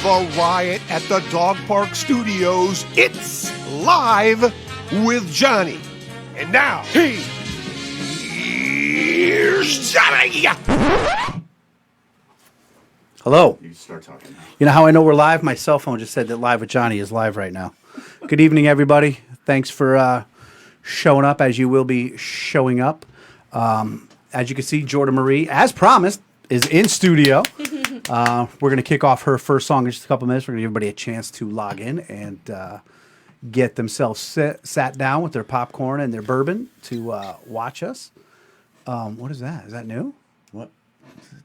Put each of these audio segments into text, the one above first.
a riot at the Dog Park Studios. It's Live with Johnny. And now, here's Johnny. Hello. You start talking now. You know how I know we're live? My cell phone just said that Live with Johnny is live right now. Good evening, everybody. Thanks for showing up, as you will be showing up. As you can see, Jordan Marie, as promised, is in studio. We're going to kick off her first song in just a couple minutes. We're going to give everybody a chance to log in and get themselves sat down with their popcorn and their bourbon to watch us. What is that? Is that new? What?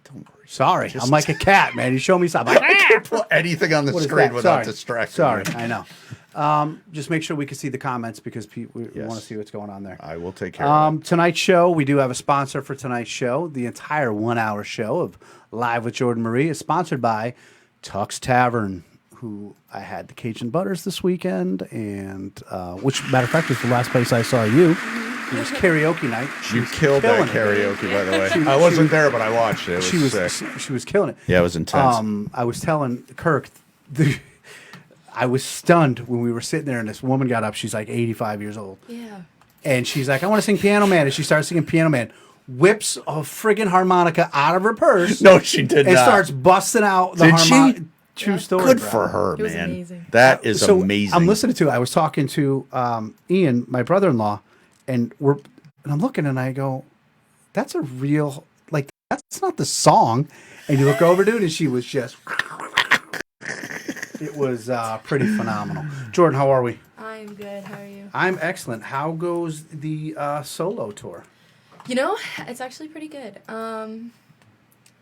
Don't worry. Sorry, I'm like a cat, man. You show me something. I can't put anything on the screen without distracting. Sorry, I know. Just make sure we can see the comments because we want to see what's going on there. I will take care of it. Tonight's show, we do have a sponsor for tonight's show. The entire 1 hour show of Live with Jordan Marie is sponsored by Tuck's Tavern, who I had the Cajun Butters this weekend, and which, matter of fact, was the last place I saw you. It was karaoke night. You killed that karaoke, by the way. I wasn't there, but I watched it. It was sick. She was killing it. Yeah, it was intense. I was telling Kirk, I was stunned when we were sitting there, and this woman got up. She's like 85 years old. Yeah. And she's like, I want to sing Piano Man. And she starts singing Piano Man. Whips a friggin' harmonica out of her purse. No, she did and not. starts busting out the harmonica. True story. Good bro. for her, It was man. amazing. That is So amazing. I'm listening to it. I was talking to Ian, my brother-in-law, and I'm looking and I go, that's a real, like, that's not the song. And you look over, dude, and she was just, it was pretty phenomenal. Jordan, how are we? I'm good. How are you? I'm excellent. How goes the solo tour? You know, it's actually pretty good. I'm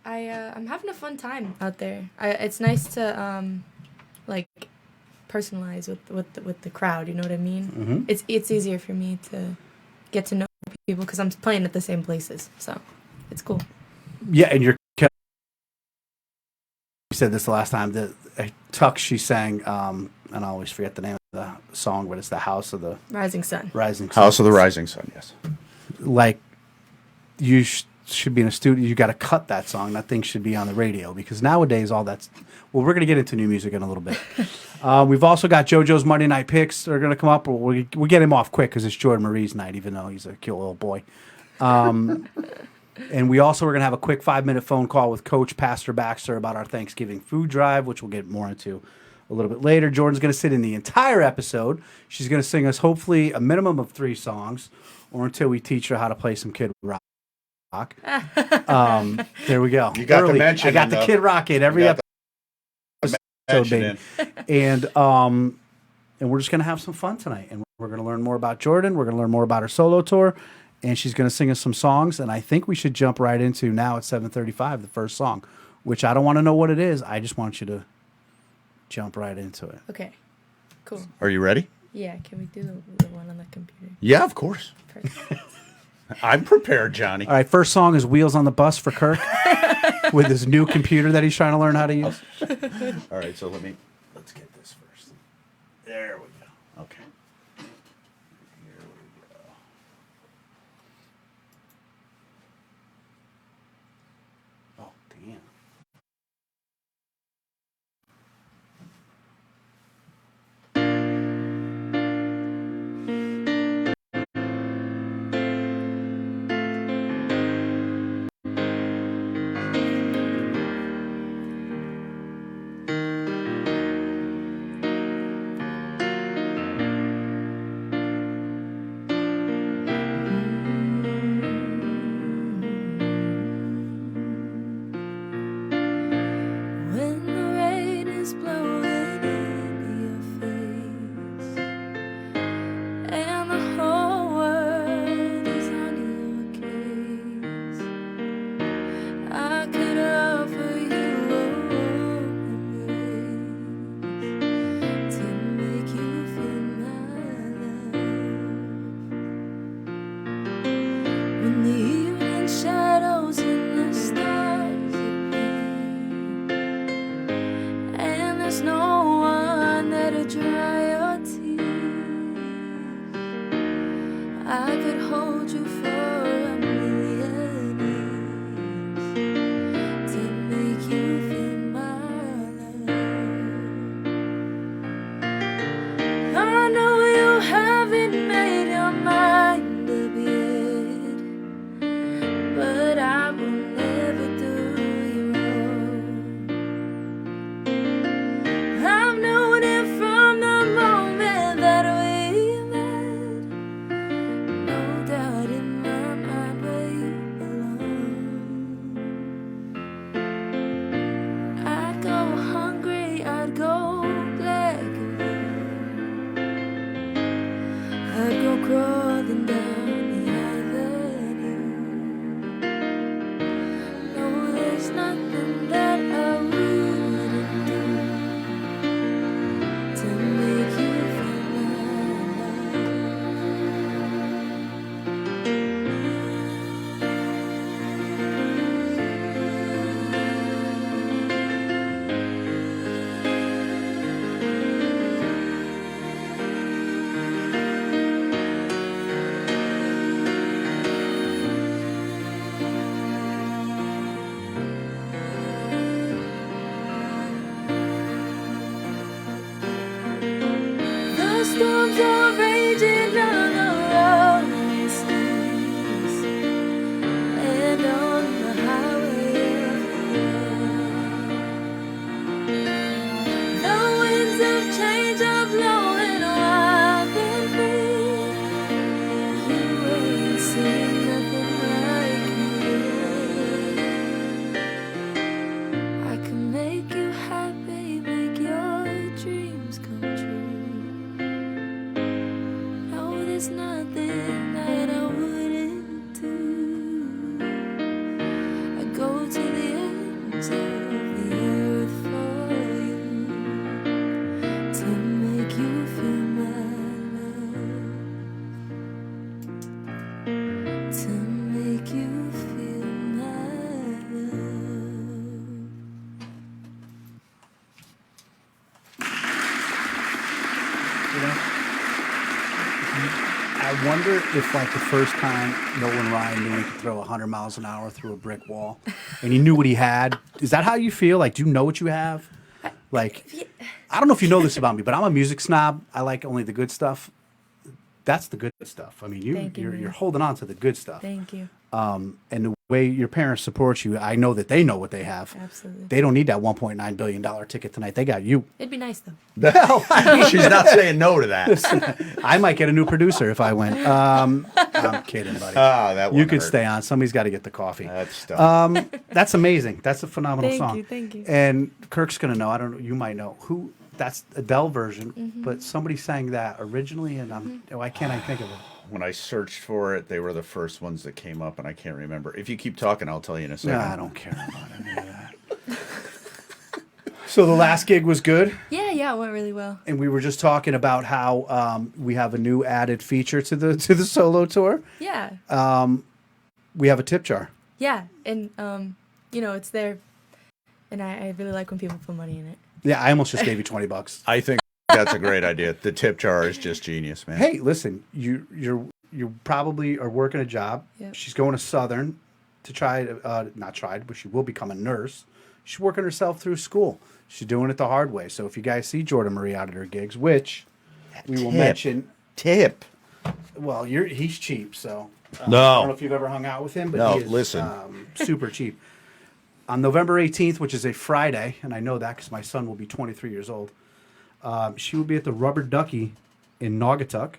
having a fun time out there. It's nice to like personalize with the crowd. You know what I mean? Mm-hmm. It's easier for me to get to know people because I'm playing at the same places. So it's cool. Yeah, and you said this the last time. The Tuck, she sang, and I always forget the name of the song, but it's the House of the Rising Sun. Rising Sun. House of the Rising Sun, yes. Like, you should be in a studio. You got to cut that song. That thing should be on the radio because nowadays all that's. Well, we're going to get into new music in a little bit. We've also got JoJo's Monday Night Picks that are going to come up. We'll get him off quick because it's Jordan Marie's night, even though he's a cute little boy. And we also are going to have a quick 5-minute phone call with Coach Pastor Baxter about our Thanksgiving food drive, which we'll get more into a little bit later. Jordan's going to sit in the entire episode. She's going to sing us hopefully a minimum of 3 songs, or until we teach her how to play some Kid Rock. There we go. You got the mention. I got the Kid Rock in every episode, baby. And we're just gonna have some fun tonight, and we're gonna learn more about Jordan. We're gonna learn more about her solo tour, and she's gonna sing us some songs. And I think we should jump right into now at 7:35 the first song, which I don't want to know what it is. I just want you to jump right into it. Okay. Cool. Are you ready? Yeah. Can we do the one on the computer? Yeah, of course. Perfect. I'm prepared, Johnny. All right, first song is Wheels on the Bus for Kirk with his new computer that he's trying to learn how to use. All right, so let's get this first. There we go. Okay. Here we go. Oh, damn. wonder if, like, the first time Nolan Ryan knew he could throw 100 miles an hour through a brick wall, and he knew what he had. Is that how you feel? Like, do you know what you have? Like, I don't know if you know this about me, but I'm a music snob. I like only the good stuff. That's the good stuff. I mean, you're holding on to the good stuff. Thank you. And the way your parents support you, I know that they know what they have. Absolutely. They don't need that $1.9 billion ticket tonight. They got you. It'd be nice though. She's not saying no to that. I might get a new producer if I win. I'm kidding, buddy. That you could stay on. Somebody's got to get the coffee. That's dumb. That's amazing. That's a phenomenal Thank song. you, thank you. And Kirk's gonna know. I don't know. You might know who. That's Adele version, but somebody sang that originally, and why can't I think of it? When I searched for it, they were the first ones that came up, and I can't remember. If you keep talking, I'll tell you in a second. No, I don't care about any of that. So the last gig was good, Yeah, it went really well. and we were just talking about how we have a new added feature to the solo tour. Yeah. We have a tip jar. Yeah, and it's there, and I really like when people put money in it. Yeah, I almost just gave you $20. I think that's a great idea. The tip jar is just genius, man. Hey, listen, you probably are working a job. Yep. She's going to Southern to but she will become a nurse. She's working herself through school. She's doing it the hard way. So if you guys see Jordan Marie out at her gigs, which we will mention, Tip. well, he's cheap, so No. I don't know if you've ever hung out with him, but No, he is listen. super cheap. On November 18th, which is a Friday, and I know that because my son will be 23 years old, she will be at the Rubber Ducky in Naugatuck.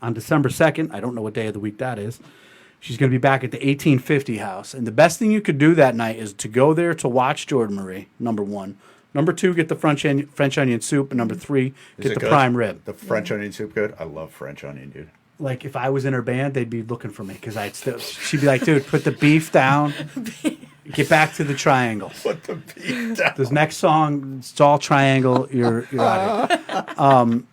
On December 2nd, I don't know what day of the week that is, she's going to be back at the 1850 house. And the best thing you could do that night is to go there to watch Jordan Marie, number one. Number two, get the French onion soup. And number three, get the good? prime rib. The French onion soup good? I love French onion, dude. Like, if I was in her band, they'd be looking for me because she'd be like, dude, put the beef down. Get back to the triangle. Put the beef down. This next song, it's all triangle. You're out of here.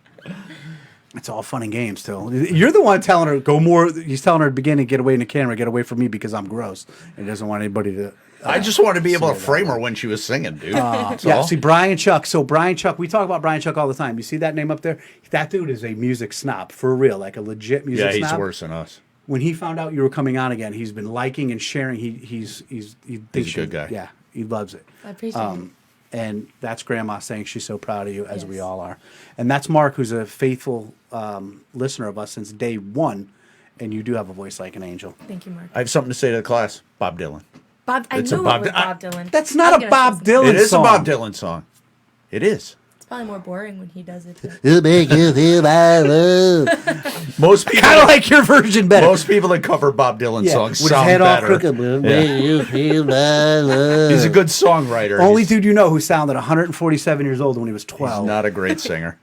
It's all fun and games, too. You're the one telling her, go more. He's telling her at the beginning, get away in the camera, get away from me because I'm gross. And he doesn't want anybody to. I just wanted to be able to frame her when she was singing, dude. That's Yeah, all. see, Brian Chuck. So, Brian Chuck, we talk about Brian Chuck all the time. You see that name up there? That dude is a music snob, for real, like a legit music Yeah, snob. he's worse than us. When he found out you were coming on again, he's been liking and sharing. He's a good guy. Yeah, he loves it. I appreciate it. And that's Grandma saying she's so proud of you, as we Yes. all are. And that's Mark, who's a faithful listener of us since day one. And you do have a voice like an angel. Thank you, Mark. I have something to say to the class. Bob Dylan. Bob, I It's knew a it Bob was Dy- Bob Dylan. That's I not was a gonna Bob say something. Dylan It is song. a Bob Dylan song. It is. It's probably more boring when he does it. Too. It'll make you feel my love. Most people, Kind of like your version better. most people that cover Bob Dylan Yeah, songs with his sound head all better. crooked. Will Yeah. make you feel my love. He's a good songwriter. Only he's, dude you know who sounded 147 years old when he was he's 12. not a great singer.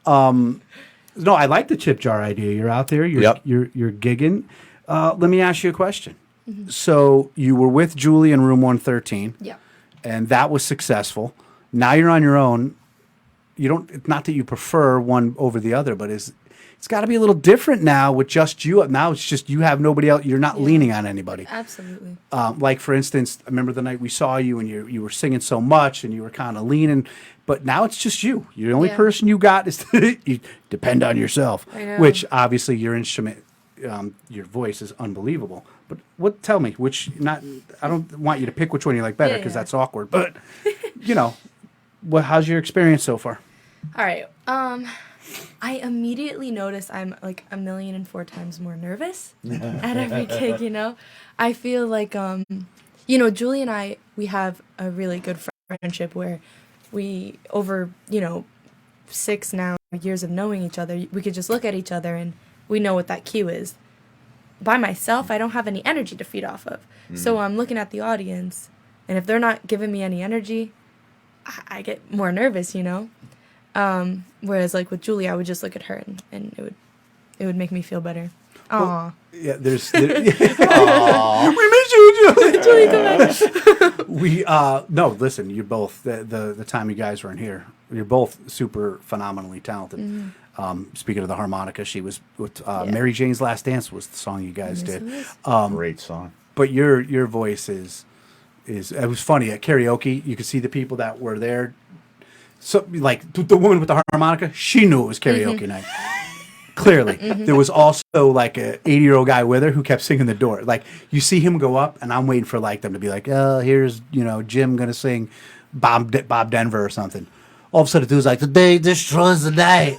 No, I like the chip jar idea. You're out there. You're Yep. you're gigging. Let me ask you a question. So you were with Julie in room 113. Yeah. And that was successful. Now you're on your own. You don't. Not that you prefer one over the other, but it's got to be a little different now with just you. Now it's just you have nobody else. You're not leaning on anybody. Absolutely. Like for instance, I remember the night we saw you and you were singing so much and you were kind of leaning, but now it's just you. You're the only Yeah. person you got is you depend on yourself. I know. Which obviously your instrument, your voice is unbelievable. But tell me which not. I don't want you to pick which one you like better because Yeah. that's awkward. But how's your experience so far? All right. I immediately notice I'm like 1,004 times more nervous at every gig, I feel like, Julie and I, we have a really good friendship where we, over, 6 now years of knowing each other, we could just look at each other and we know what that cue is. By myself, I don't have any energy to feed off of. So I'm looking at the audience, and if they're not giving me any energy, I get more nervous, Whereas like with Julie, I would just look at her and it would make me feel better. Aw. Yeah, we miss you, Julie. Julie, come back. We no, listen, you both the time you guys were in here, you're both super phenomenally talented. Speaking of the harmonica, she was with Mary Jane's Last Dance was the song you guys did. Great song. But your voice is it was funny at karaoke. You could see the people that were there. So like the woman with the harmonica, she knew it was karaoke night. Clearly. There was also like a 80-year-old guy with her who kept singing the door. Like you see him go up, and I'm waiting for like them to be like, oh, here's Jim gonna sing Bob Denver or something. All of a sudden, the dude's like, the day destroys the night.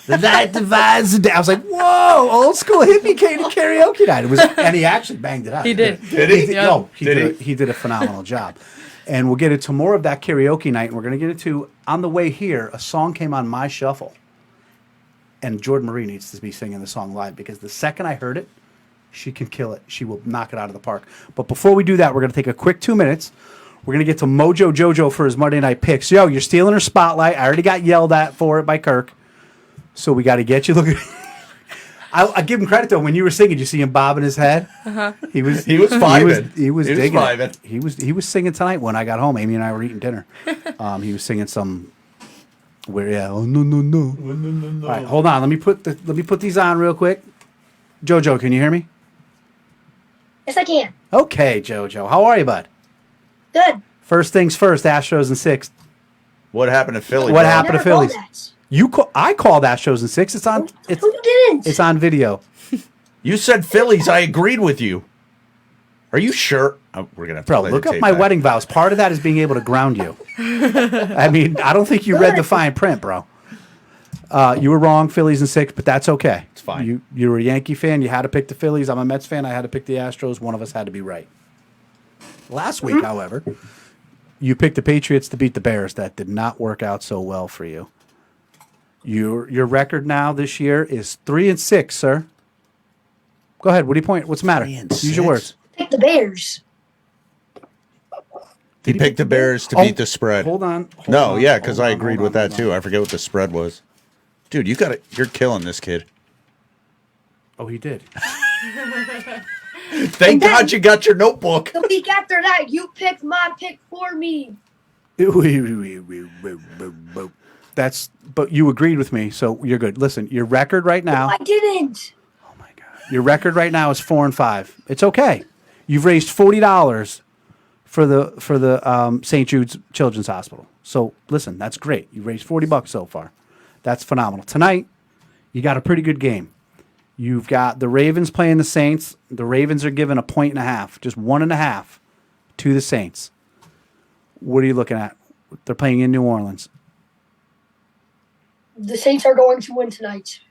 The night divides the day. I was like, whoa, old school hippie karaoke night. And he actually banged it out. He did. Did he? Yeah. No, he did a phenomenal job. And we'll get into more of that karaoke night. And we're going to get into, on the way here, a song came on my shuffle. And Jordan Marie needs to be singing the song live because the second I heard it, she can kill it. She will knock it out of the park. But before we do that, we're going to take a quick 2 minutes. We're going to get to Mojo JoJo for his Monday Night Picks. Yo, you're stealing her spotlight. I already got yelled at for it by Kirk. So we got to get you. Look, I give him credit though. When you were singing, you see him bobbing his head. He was vibing. He was digging it. He was singing tonight when I got home. Amy and I were eating dinner. He was singing some. Oh no. All right, hold on. Let me put these on real quick. JoJo, can you hear me? Yes, I can. Okay, JoJo, how are you, bud? Good. First things first. Astros in 6th. What happened to Philly? What bro? happened to Never called Phillies? that. I called Astros in 6. It's on. No, you didn't. It's on video. You said Phillies. I agreed with you. Are you sure? Oh, we're gonna have to Bro, play look the up tape my back. wedding vows. Part of that is being able to ground you. I mean, I don't think you read the fine print, bro. You were wrong, Phillies in 6, but that's okay. It's fine. You were a Yankee fan. You had to pick the Phillies. I'm a Mets fan. I had to pick the Astros. One of us had to be right. Last week, however, you picked the Patriots to beat the Bears. That did not work out so well for you. Your record now this year is 3-6, sir. Go ahead. What do you point? What's the matter? 3-6? Use your words. Pick the Bears. He picked the Bears to Oh, beat the spread. Hold on. No, yeah, because I agreed with that too. I forget what the spread was. Dude, you got it. You're killing this kid. Oh, he did. Thank God you got your notebook. The week after that, you picked my pick for me. But you agreed with me, so you're good. Listen, your record right now. I didn't. Oh my God. Your record right now is 4-5. It's okay. You've raised $40 for the St. Jude's Children's Hospital. So listen, that's great. You raised $40 so far. That's phenomenal. Tonight, you got a pretty good game. You've got the Ravens playing the Saints. The Ravens are given 1.5, just 1.5 to the Saints. What are you looking at? They're playing in New Orleans. The Saints are going to win tonight.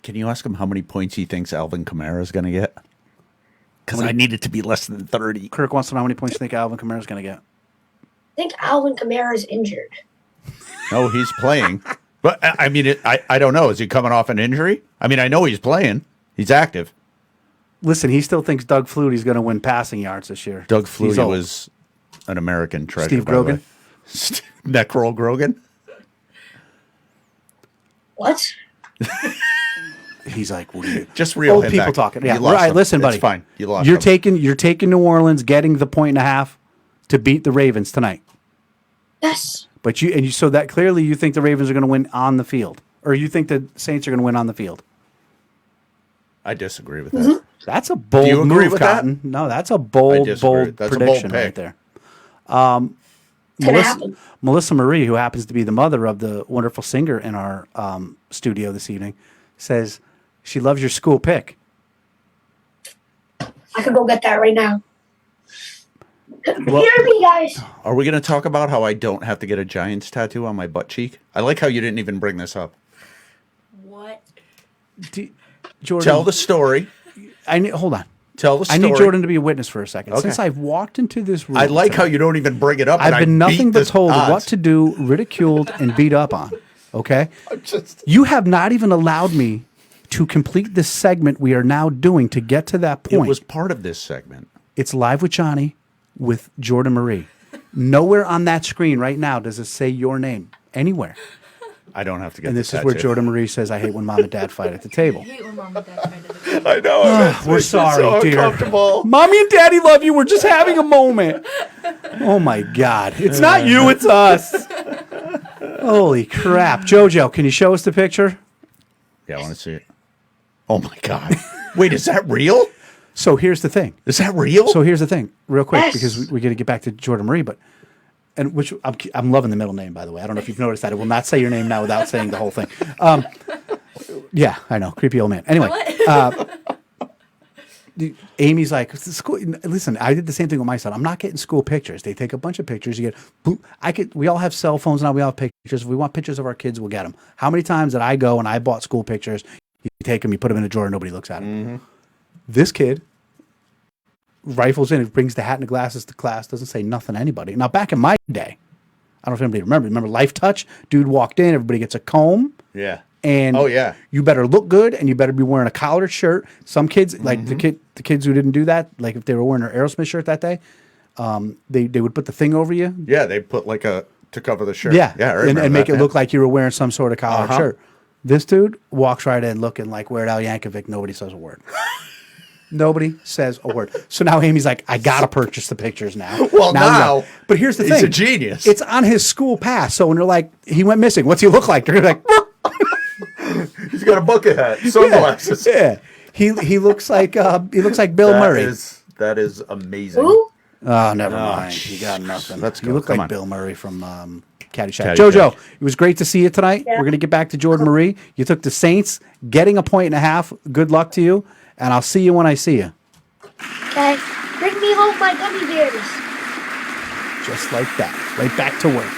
Can you ask him how many points he thinks Alvin Kamara is going to get? Because I need it to be less than 30. Kirk wants to know how many points you think Alvin Kamara is going to get. I think Alvin Kamara is injured. No, he's playing. But, I mean, I don't know. Is he coming off an injury? I mean, I know he's playing. He's active. Listen, he still thinks Doug Flutie's going to win passing yards this year. Doug He's Flutie old. was an American treasure. Steve by the Grogan? way. Necrol Grogan? What? He's like, what are you? Just reel Old him people back. talking. You Yeah, lost right. him. Listen, buddy. It's fine. You lost You're him. taking New Orleans, getting the 1.5 to beat the Ravens tonight. Yes. But so that clearly you think the Ravens are going to win on the field, or you think the Saints are going to win on the field. I disagree with that. That's a bold you agree move, with that? Cotton. No, that's a bold disagree. That's a bold prediction pick. right there. It's going to happen. Melissa Marie, who happens to be the mother of the wonderful singer in our studio this evening, says she loves your school pick. I could go get that right now. Well- Hear me, guys. Are we going to talk about how I don't have to get a Giants tattoo on my butt cheek? I like how you didn't even bring this up. What? Jordan, Tell the story. hold on. Tell the I story. need Jordan to be a witness for a second. Okay. Since I've walked into this room, I like how tonight, you don't even bring it up. I've and been I nothing beat but the told odds. what to do, ridiculed, and beat up on. Okay? You have not even allowed me to complete this segment we are now doing to get to that It point. was part of this segment. It's Live with Johnny with Jordan Marie. Nowhere on that screen right now does it say your name. Anywhere. I don't have to get And the this is where tattoo. Jordan Marie says, I hate when mom and dad fight at the table. I hate when mom and dad fight at the table. I know. We're sorry, so dear. uncomfortable. Mommy and Daddy love you. We're just having a moment. Oh my God. It's not you, it's us. Holy crap. JoJo, can you show us the picture? Yeah, I want to see it. Oh my God. Wait, is that real? So here's the thing. Is that real? So here's the thing, real quick, Yes. because we got to get back to Jordan Marie, and which I'm loving the middle name, by the way. I don't know if you've noticed that. It will not say your name now without saying the whole thing. Yeah, I know. Creepy old man. Anyway, What? Amy's like, school. Listen, I did the same thing with my son. I'm not getting school pictures. They take a bunch of pictures. You get, we all have cell phones now. We all have pictures. If we want pictures of our kids, we'll get them. How many times did I go and I bought school pictures? You take them, you put them in a drawer, nobody looks at them. This kid rifles in, brings the hat and the glasses to class, doesn't say nothing to anybody. Now, back in my day, I don't know if anybody remember Life Touch? Dude walked in, everybody gets a comb. Yeah. And you better look good, and you better be wearing a collared shirt. Some kids, like the kids who didn't do that, like if they were wearing their Aerosmith shirt that day, they would put the thing over you. Yeah, they put like to cover the shirt. Yeah, I and remember make that, it look like you were wearing some sort of collared shirt. This dude walks right in looking like Weird Al Yankovic. Nobody says a word. Nobody says a word. So now Amy's like, I gotta purchase the pictures now. Well, now but here's the thing: he's a genius. It's on his school pass. So when they're like, he went missing. What's he look like? They're like, he's got a bucket hat, sunglasses. yeah. He looks like Bill Murray. That is amazing. Who? Oh, never mind. You got nothing. Let's go. You look Come like on. Bill Murray from Caddyshack. Caddyshack. JoJo, it was great to see you tonight. Yeah. We're going to get back to Jordan Marie. You took the Saints, getting a point and a half. Good luck to you, and I'll see you when I see you. Okay. Bring me home my gummy bears. Just like that. Right back to work.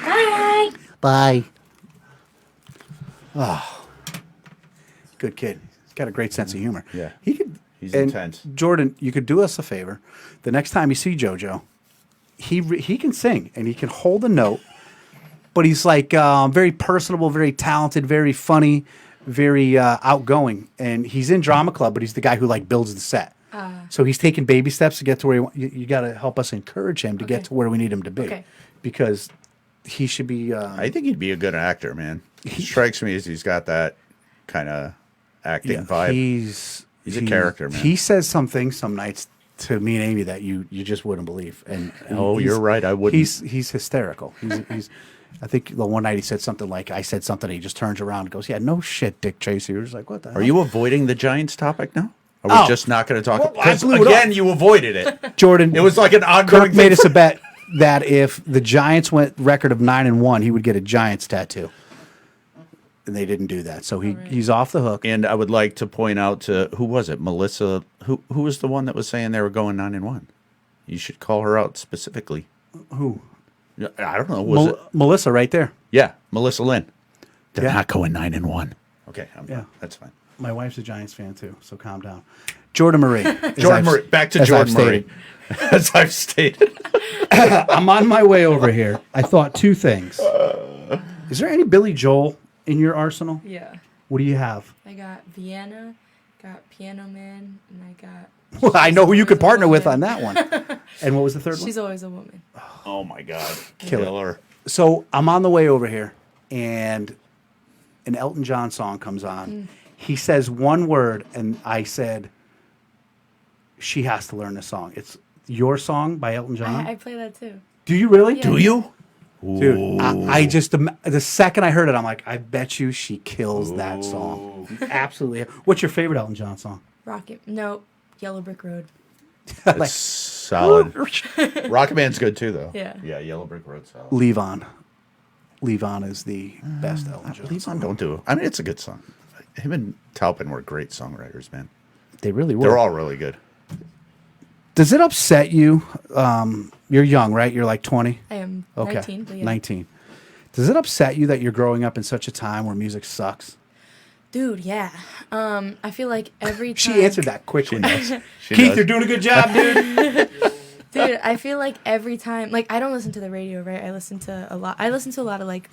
Bye. Bye. Oh, good kid. He's got a great sense of humor. Yeah. He could. He's and intense. Jordan, you could do us a favor. The next time you see JoJo, he can sing and he can hold a note, but he's like very personable, very talented, very funny, very outgoing. And he's in drama club, but he's the guy who like builds the set. So he's taking baby steps to get to where you got to help us encourage him to get to where we need him to be, because he should be. I think he'd be a good actor, man. He strikes me as he's got that kind of acting vibe. He's a character, man. He says some things some nights to me and Amy that you just wouldn't believe. And you're right. I wouldn't. He's hysterical. He's I think the one night he said something like, I said something, and he just turns around and goes, yeah, no shit, Dick Tracy. You're just like, what the hell? Are you avoiding the Giants topic now? Are we just not going to talk? Well, Because I blew it again, up. you avoided it. Jordan, It was like an ongoing Kirk made thing. us a bet that if the Giants went record of 9-1, he would get a Giants tattoo. And they didn't do that. So he's off the hook. And I would like to point out to, who was it? Melissa. Who was the one that was saying they were going 9-1? You should call her out specifically. Who? I don't know. Was it? Melissa right there. Yeah, Melissa Lynn. They're Yeah. not going 9-1. Okay, Yeah. that's fine. My wife's a Giants fan too, so calm down. Jordan Marie. Back to Jordan Murray. As I've stated. I'm on my way over here. I thought two things. Is there any Billy Joel in your arsenal? Yeah. What do you have? I got Vienna, got Piano Man, and I got. Well, I know who you could Always a partner with on Woman. that one. And what was the third She's always a woman. Oh my God. Killer. Killer. So I'm on the way over here, and an Elton John song comes on. He says one word, and I said, she has to learn this song. It's Your Song by Elton John. I play that too. Do you really? Yeah. Do you? Dude, I just, the second I heard it, I'm like, I bet you she kills that song. Absolutely. What's your favorite Elton John song? Rocket. No, Yellow Brick Road. It's solid. Rocketman's good too, though. Yeah. Yeah, Yellow Brick Road solid. Leave On. Leave On is the best Elton John Leave song. on, don't do it. I mean, it's a good song. Him and Taupin were great songwriters, man. They really were. They're all really good. Does it upset you? You're young, right? You're like 20? I am Okay. 19. But yeah. 19. Does it upset you that you're growing up in such a time where music sucks? Dude, yeah. I feel like every time. She answered that quickly. She Keith, does. you're doing a good job, dude. Dude, I feel like every time, like, I don't listen to the radio, right? I listen to a lot of like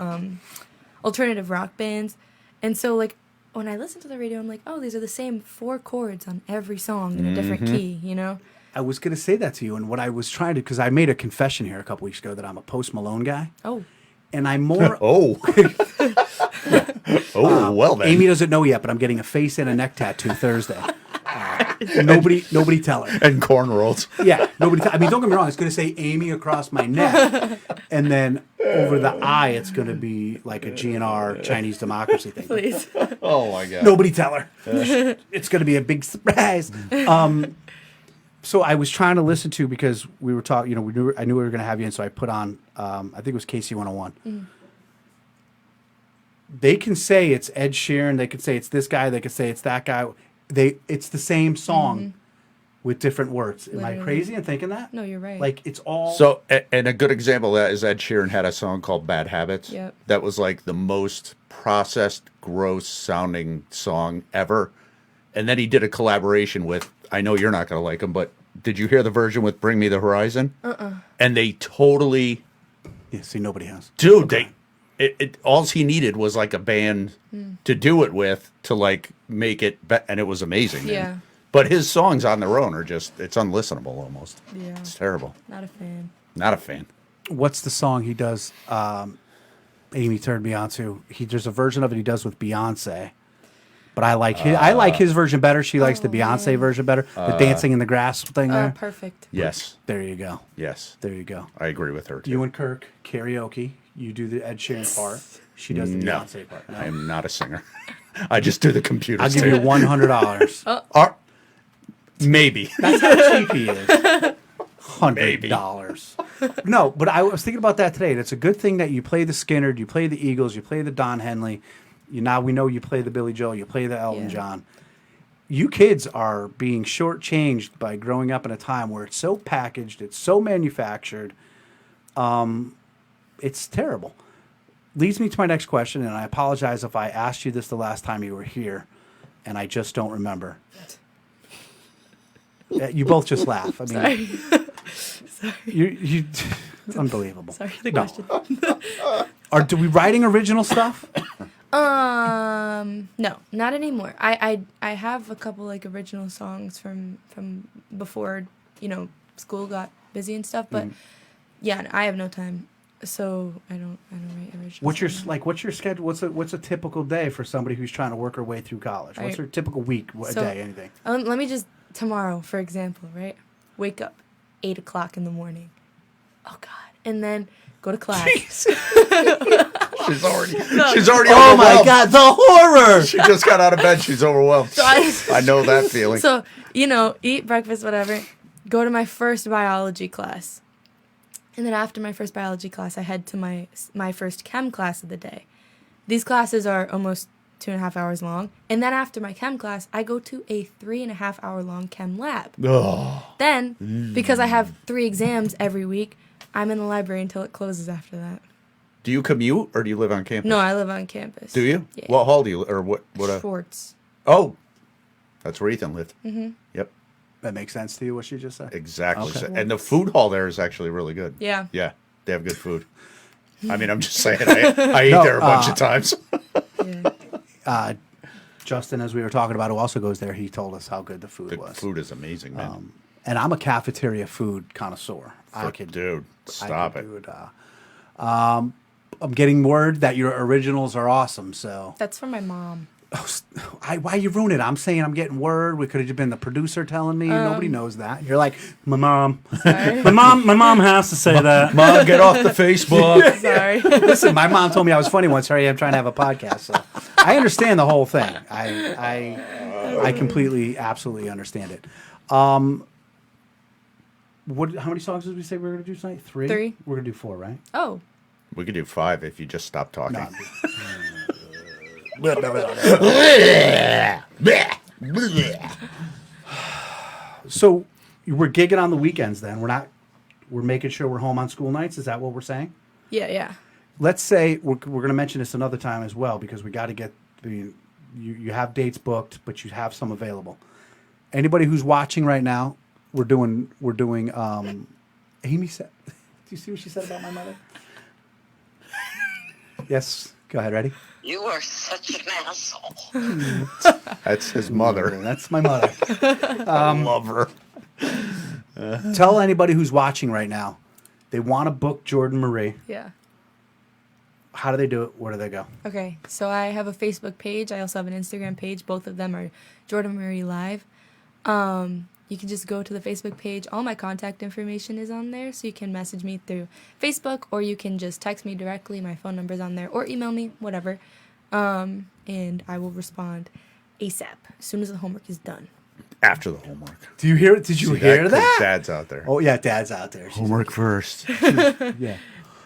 alternative rock bands, and so like when I listen to the radio, I'm like, oh, these are the same 4 chords on every song in a different key, you know? I was going to say that to you, and what I was trying to, because I made a confession here a couple weeks ago that I'm a Post Malone guy, Oh, and I'm more. Oh. Well then. Amy doesn't know yet, but I'm getting a face and a neck tattoo Thursday. Nobody tell her. And cornrows. Yeah, I mean, don't get me wrong. It's going to say Amy across my neck, and then over the eye, it's going to be like a GNR Chinese democracy thing. please. Oh my God. Nobody tell her. It's going to be a big surprise. So I was trying to listen to, because we were talking. You know, I knew we were going to have you in, so I put on. I think it was KC 101. they can say it's Ed Sheeran, they could say it's this guy, they could say it's that guy. It's the same song with different words. Am I Literally. crazy in thinking that? No, you're right. Like it's all So, and a good example of that is Ed Sheeran had a song called Bad Habits. Yep. That was like the most processed, gross sounding song ever. And then he did a collaboration with, I know you're not going to like him, but did you hear the version with Bring Me the Horizon? And they totally, yeah, see, nobody has. dude, all he needed was like a band to do it with to like make it, and it was amazing. man. Yeah. But his songs on their own are just, it's unlistenable almost. Yeah. It's terrible. Not a fan. Not a fan. What's the song he does? Amy turned me on to. There's a version of it he does with Beyonce, but I like his version better. She likes the Beyonce version better. The dancing in the grass thing Oh, there. perfect. Yes. There you go. Yes. There you go. I agree with her too. You and Kirk karaoke. You do the Ed Sheeran part. She does the No, Beyonce part. I am not a singer. I just do the computer. I'll give you $100. Maybe. That's how cheap he is. $100. No, but I was thinking about that today. It's a good thing that you play the Skinner, you play the Eagles, you play the Don Henley. We know you play the Billy Joel, you play the Elton John. You kids are being shortchanged by growing up in a time where it's so packaged, it's so manufactured. It's terrible. Leads me to my next question, and I apologize if I asked you this the last time you were here, and I just don't remember. You both just laugh. I mean, Sorry. you unbelievable. Sorry for the question. Do we writing original stuff? No, not anymore. I have a couple like original songs from before, school got busy and stuff, but yeah, I have no time. So I don't write original. What's your schedule? What's a typical day for somebody who's trying to work her way through college? What's her typical week, day, anything? Let me just tomorrow, for example, right? Wake up 8 o'clock in the morning. Oh God. And then go to class. She's already Oh my God, the horror! She just got out of bed. She's overwhelmed. I know that feeling. So, eat breakfast, whatever. Go to my first biology class. And then after my first biology class, I head to my first chem class of the day. These classes are almost 2.5 hours long. And then after my chem class, I go to a 3.5 hour long chem lab. Then, because I have 3 exams every week, I'm in the library until it closes after that. Do you commute or do you live on campus? No, I live on campus. Do you? Yeah. What hall do you, or what? Schwartz. Oh, that's where Ethan lived. Mm-hmm. Yep. That makes sense to you, what she just said? Exactly. Okay. And the food hall there is actually really good. Yeah. Yeah. They have good food. I mean, I'm just saying, I ate there a bunch of times. Yeah. Justin, as we were talking about, who also goes there, he told us how good the food The was. food is amazing, man. And I'm a cafeteria food connoisseur. Dude, stop it. I'm getting word that your originals are awesome, so... That's for my mom. Why you ruin it? I'm saying I'm getting word. We could have been the producer telling me. Nobody knows that. You're like, my mom. Sorry. my mom has to say that. Mom, get off the Facebook. Sorry. Listen, my mom told me I was funny once. Sorry, I'm trying to have a podcast. So I understand the whole thing. I completely, absolutely understand it. How many songs did we say we were going to do tonight? 3? 3. We're going to do 4, right? Oh. We could do 5 if you just stop talking. No. So we're gigging on the weekends then. We're making sure we're home on school nights. Is that what we're saying? Yeah. Let's say we're going to mention this another time as well, because we got to get you have dates booked, but you have some available. Anybody who's watching right now, we're doing Amy said, do you see what she said about my mother? Yes, go ahead. Ready? You are such an asshole. That's his mother. That's my mother. I love her. Tell anybody who's watching right now, they want to book Jordan Marie. Yeah. How do they do it? Where do they go? Okay, so I have a Facebook page. I also have an Instagram page. Both of them are Jordan Marie Live. You can just go to the Facebook page. All my contact information is on there, so you can message me through Facebook, or you can just text me directly. My phone number's on there, or email me, whatever. And I will respond ASAP as soon as the homework is done. After the homework. Do you hear? Did you hear that? Dad's out there. Oh yeah, Dad's out there. Homework first. Yeah.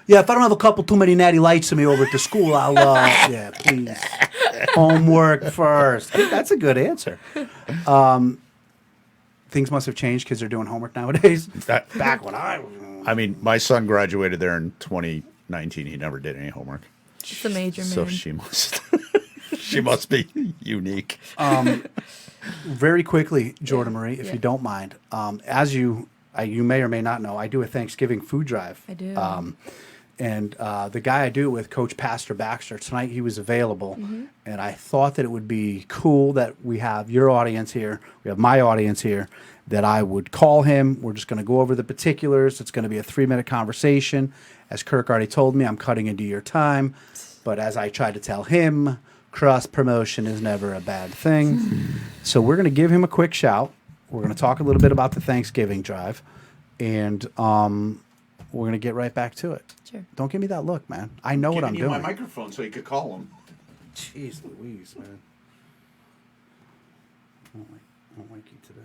Yeah, if I don't have a couple too many natty lights in me over at the school, I'll, yeah, please. Homework first. That's a good answer. Things must have changed. Kids are doing homework nowadays. Back when I mean, my son graduated there in 2019. He never did any homework. It's a major man. So she must she must be unique. Very quickly, Jordan Marie, if you don't mind, as you may or may not know, I do a Thanksgiving food drive. I do. And the guy I do it with, Coach Pastor Baxter, tonight he was available. And I thought that it would be cool that we have your audience here, we have my audience here, that I would call him. We're just going to go over the particulars. It's going to be a 3-minute conversation. As Kirk already told me, I'm cutting into your time. But as I tried to tell him, cross-promotion is never a bad thing. So we're going to give him a quick shout. We're going to talk a little bit about the Thanksgiving drive. And we're going to get right back to it. Sure. Don't give me that look, man. I know what I'm doing. My microphone so you could call him. Jeez Louise, man. I don't like you today.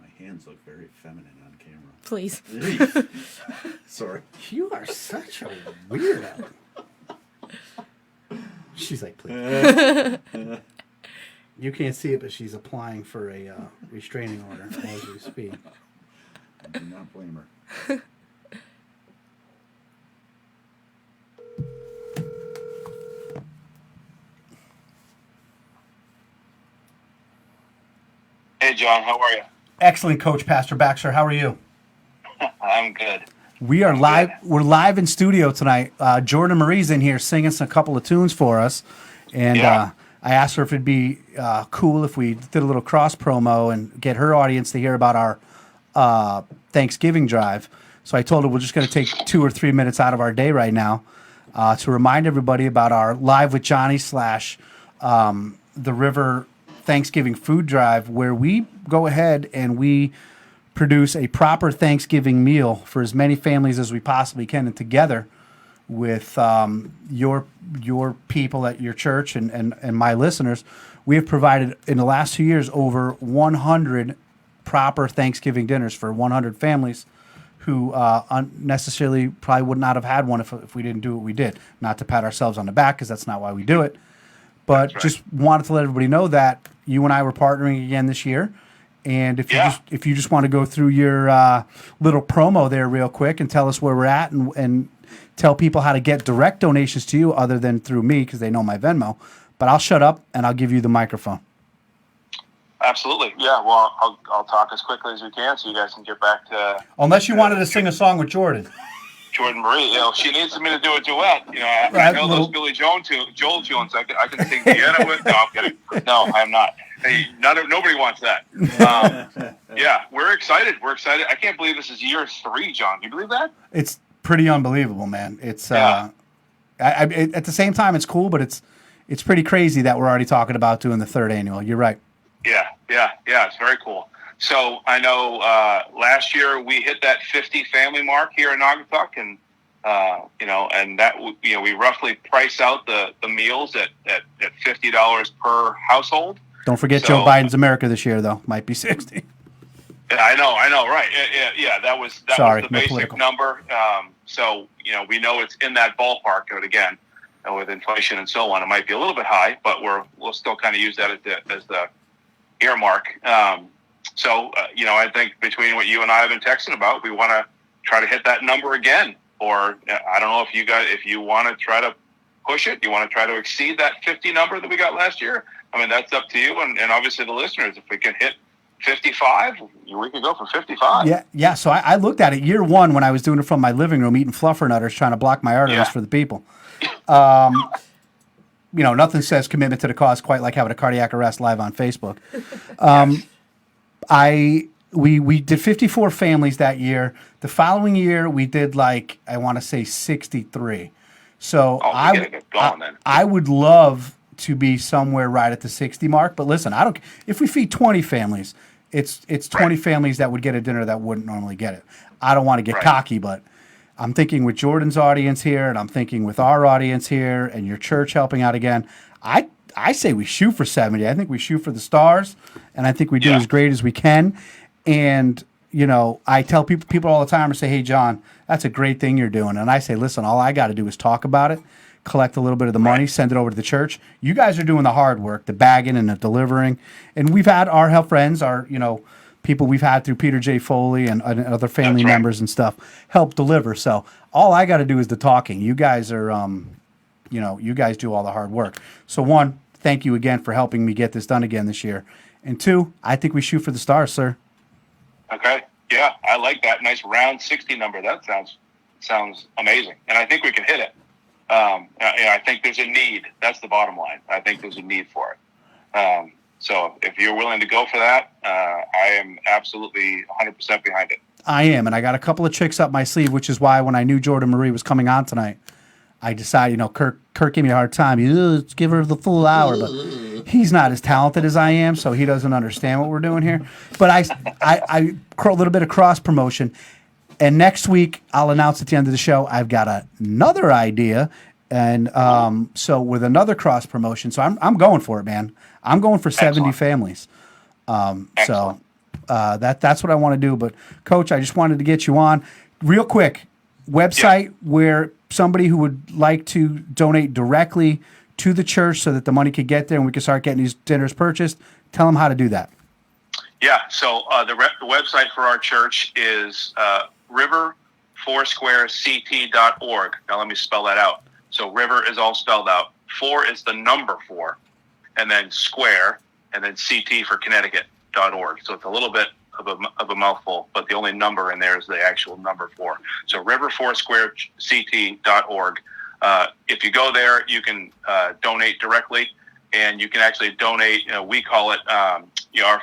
My hands look very feminine on camera. Please. Sorry. You are such a weirdo. She's like, please. You can't see it, but she's applying for a restraining order as we speak. I do not blame her. Hey, John, how are you? Excellent, Coach Pastor Baxter. How are you? I'm good. We are live. We're live in studio tonight. Jordan Marie's in here singing a couple of tunes for us, and I asked her if it'd be cool if we did a little cross promo and get her audience to hear about our Thanksgiving drive. So I told her we're just going to take 2 or 3 minutes out of our day right now to remind everybody about our Live with Johnny / the River Thanksgiving food drive, where we go ahead and we produce a proper Thanksgiving meal for as many families as we possibly can, and together with your people at your church and my listeners, we have provided in the last 2 years over 100 proper Thanksgiving dinners for 100 families who unnecessarily probably would not have had one if we didn't do what we did. Not to pat ourselves on the back, because that's not why we do it, but just wanted to let everybody know that you and I were partnering again this year. And if you just want to go through your little promo there real quick and tell us where we're at and tell people how to get direct donations to you other than through me, because they know my Venmo. But I'll shut up and I'll give you the microphone. Absolutely. Yeah, well, I'll talk as quickly as we can so you guys can get back to... Unless you wanted to sing a song with Jordan. Jordan Marie. You know, she needs me to do a duet. You know, I know those Billy Joel tunes. I can sing piano with. No, I'm kidding. No, I'm not. Hey, nobody wants that. Yeah, we're excited. We're excited. I can't believe this is year 3, John. Do you believe that? It's pretty unbelievable, man. It's at the same time, it's cool, but it's pretty crazy that we're already talking about doing the 3rd annual. You're right. Yeah. It's very cool. So I know last year we hit that 50 family mark here in Naugatuck, and and that we roughly price out the meals at $50 per household. Don't forget Joe Biden's America this year, though. Might be 60. I know, right? Yeah. That was the basic number. So we know it's in that ballpark. But again, with inflation and so on, it might be a little bit high, but we'll still kind of use that as the earmark. I think between what you and I have been texting about, we want to try to hit that number again. Or I don't know if you want to try to push it, you want to try to exceed that 50 number that we got last year. I mean, that's up to you and obviously the listeners. If we can hit 55, we could go for 55. Yeah. So I looked at it year 1 when I was doing it from my living room, eating fluffernutters, trying to block my arteries for the people. Nothing says commitment to the cause quite like having a cardiac arrest live on Facebook. We did 54 families that year. The following year, we did I want to say 63. So I would love to be somewhere right at the 60 mark. But listen, if we feed 20 families, it's 20 families that would get a dinner that wouldn't normally get it. I don't want to get cocky, but I'm thinking with Jordan's audience here, and I'm thinking with our audience here, and your church helping out again. I say we shoot for 70. I think we shoot for the stars, and I think we do as great as we can. And I tell people all the time, I say, hey, John, that's a great thing you're doing. And I say, listen, all I got to do is talk about it, collect a little bit of the money, send it over to the church. You guys are doing the hard work, the bagging and the delivering. And we've had our help friends, our, people we've had through Peter J. Foley and other family members and stuff help deliver. So all I got to do is the talking. You guys are, you guys do all the hard work. So one, thank you again for helping me get this done again this year. And two, I think we shoot for the stars, sir. Okay. Yeah, I like that nice round 60 number. That sounds amazing, and I think we can hit it. I think there's a need. That's the bottom line. I think there's a need for it. So if you're willing to go for that, I am absolutely 100% behind it. I am, and I got a couple of tricks up my sleeve, which is why when I knew Jordan Marie was coming on tonight, I decided, Kirk gave me a hard time. Let's give her the full hour, but he's not as talented as I am, so he doesn't understand what we're doing here. But I a little bit of cross promotion, and next week I'll announce at the end of the show I've got another idea, and so with another cross promotion. So I'm going for it, man. I'm going for 70 families. So that's what I want to do. But Coach, I just wanted to get you on real quick. Website where somebody who would like to donate directly to the church so that the money could get there and we can start getting these dinners purchased. Tell them how to do that. Yeah, so the website for our church is riverfoursquareCT.org. Now let me spell that out. So river is all spelled out. 4 is the number 4, and then square, and then CT for Connecticut.org. So it's a little bit of a mouthful, but the only number in there is the actual number 4. So riverfoursquareCT.org. If you go there, you can donate directly, and you can actually donate. We call it our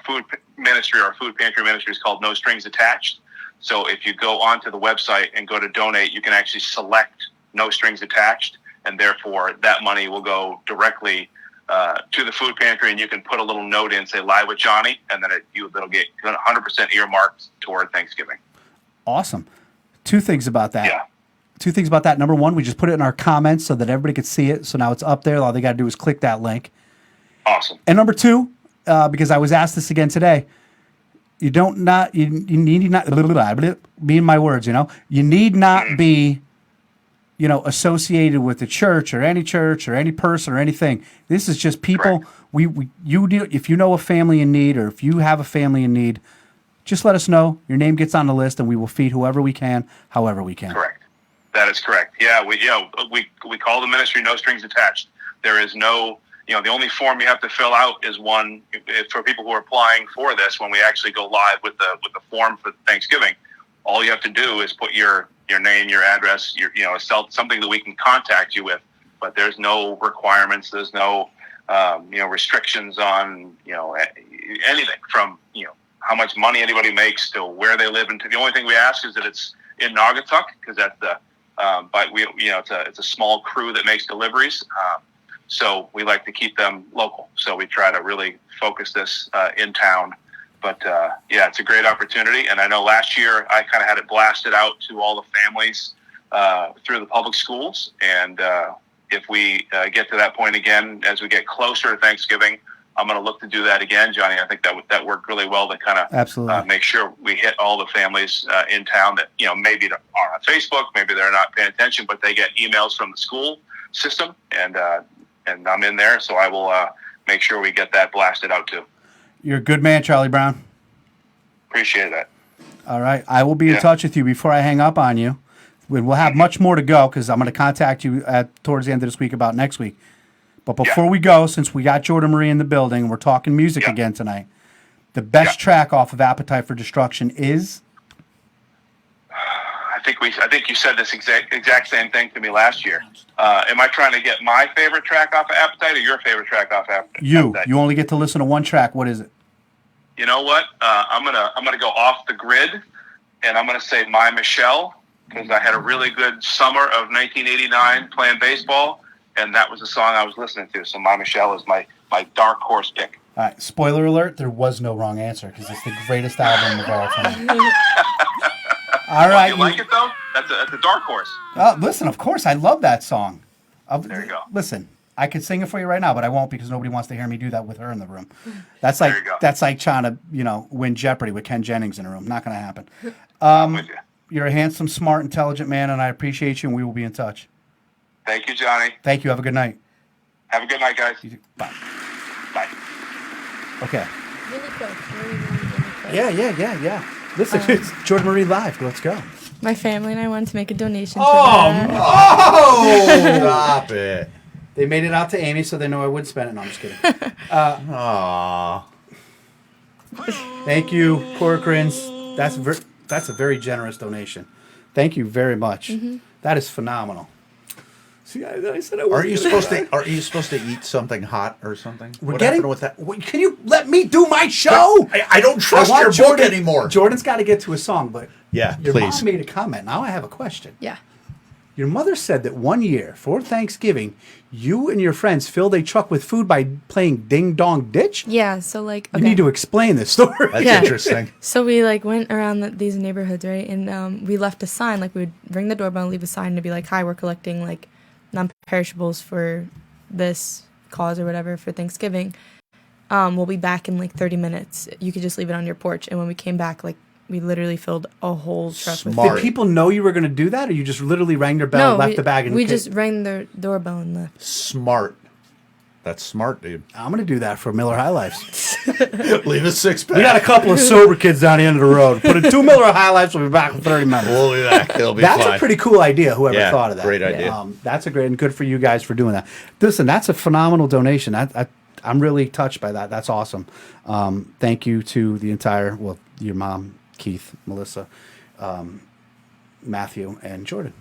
food ministry, our food pantry ministry is called No Strings Attached. So if you go onto the website and go to donate, you can actually select No Strings Attached, and therefore that money will go directly to the food pantry, and you can put a little note in, say Live with Johnny, and then it'll get 100% earmarked toward Thanksgiving. Awesome. Two things about that. Yeah. Two things about that. Number one, we just put it in our comments so that everybody could see it. So now it's up there. All they got to do is click that link. Awesome. And number two, because I was asked this again today, you need not, being my words, you need not be, associated with the church or any person or anything. This is just people. Correct. If you know a family in need, or if you have a family in need, just let us know. Your name gets on the list, and we will feed whoever we can, however we can. Correct. That is correct. Yeah, we call the ministry No Strings Attached. There is no, the only form you have to fill out is one for people who are applying for this. When we actually go live with the form for Thanksgiving, all you have to do is put your name, your address, something that we can contact you with. But there's no requirements. There's no restrictions on anything from how much money anybody makes to where they live. And the only thing we ask is that it's in Naugatuck, because that's it's a small crew that makes deliveries. So we like to keep them local. So we try to really focus this in town. But it's a great opportunity. And I know last year I kind of had it blasted out to all the families through the public schools. And if we get to that point again, as we get closer to Thanksgiving, I'm going to look to do that again, Johnny. I think that worked really well to kind of make sure we hit all the families in town that, maybe are on Facebook, maybe they're not paying attention, but they get emails from the school system, and I'm in there. So I will make sure we get that blasted out too. You're a good man, Charlie Brown. Appreciate that. All right. I will be in touch with you before I hang up on you. We'll have much more to go because I'm going to contact you towards the end of this week about next week. But before we go, since we got Jordan Marie in the building, we're talking music again tonight. The best track off of Appetite for Destruction is? I think you said this exact same thing to me last year. Am I trying to get my favorite track off of Appetite or your favorite track off of Appetite? You only get to listen to one track. What is it? You know what? I'm gonna go off the grid, and I'm gonna say My Michelle, because I had a really good summer of 1989 playing baseball, and that was the song I was listening to. So My Michelle is my dark horse pick. All right. Spoiler alert: there was no wrong answer because it's the greatest album of all time. All right. You like it though? That's a dark horse. Listen, of course, I love that song. There you go. Listen, I could sing it for you right now, but I won't because nobody wants to hear me do that with her in the room. That's There you go. that's like trying to win Jeopardy with Ken Jennings in a room. Not going to happen. I'm with you. You're a handsome, smart, intelligent man, and I appreciate you. And we will be in touch. Thank you, Johnny. Thank you. Have a good night. Have a good night, guys. Bye. Bye. Okay. Really quick. Really quick. Yeah. Listen, it's Jordan Marie Live. Let's go. My family and I wanted to make a donation. Oh, stop it. They made it out to Amy, so they know I wouldn't spend it. No, I'm just kidding. Aww. Thank you, Corcoran's. That's a very generous donation. Thank you very much. That is phenomenal. See, I said I wasn't. Are you supposed to eat something hot or something? What happened with that? Can you let me do my show? I don't trust want your book anymore. Jordan's got to get to a song, but Yeah, your please. mom made a comment. Now I have a question. Yeah. Your mother said that one year for Thanksgiving, you and your friends filled a truck with food by playing Ding Dong Ditch. Yeah. So like. You need to explain this story. That's Yeah. interesting. So we like went around these neighborhoods, right? And we left a sign. Like we would ring the doorbell and leave a sign to be like, "Hi, we're collecting like non-perishables for this cause or whatever for Thanksgiving. We'll be back in like 30 minutes. You could just leave it on your porch." And when we came back, like we literally filled a whole truck with Smart. Did people know you were going to do that, or you just literally rang their bell, left the bag, and we just rang their doorbell and left. Smart. That's smart, dude. I'm going to do that for Miller High Lifes. Leave a 6-pack. We got a couple of sober kids down the end of the road. Put in 2 Miller High Lifes. We'll be back in 30 minutes. We'll be back. It'll be That's fine. a pretty cool idea. Whoever Yeah, thought of that. great idea. That's a great and good for you guys for doing that. Listen, that's a phenomenal donation. I'm really touched by that. That's awesome. Thank you to the entire, your mom, Keith, Melissa, Matthew, and Jordan.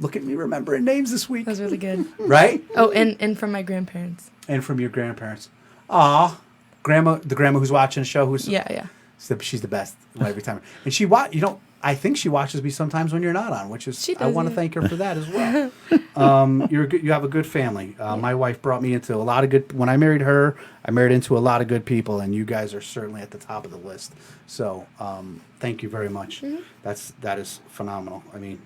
Look at me remembering names this week. That was really good. Right? Oh, and from my grandparents. And from your grandparents. Aw. The grandma who's watching the show. Yeah. She's the best every time. And I think she watches me sometimes when you're not on, which is, I want to thank her for that as well. You have a good family. My wife brought me into a lot of good, when I married her, I married into a lot of good people, and you guys are certainly at the top of the list. So thank you very much. That is phenomenal. I mean,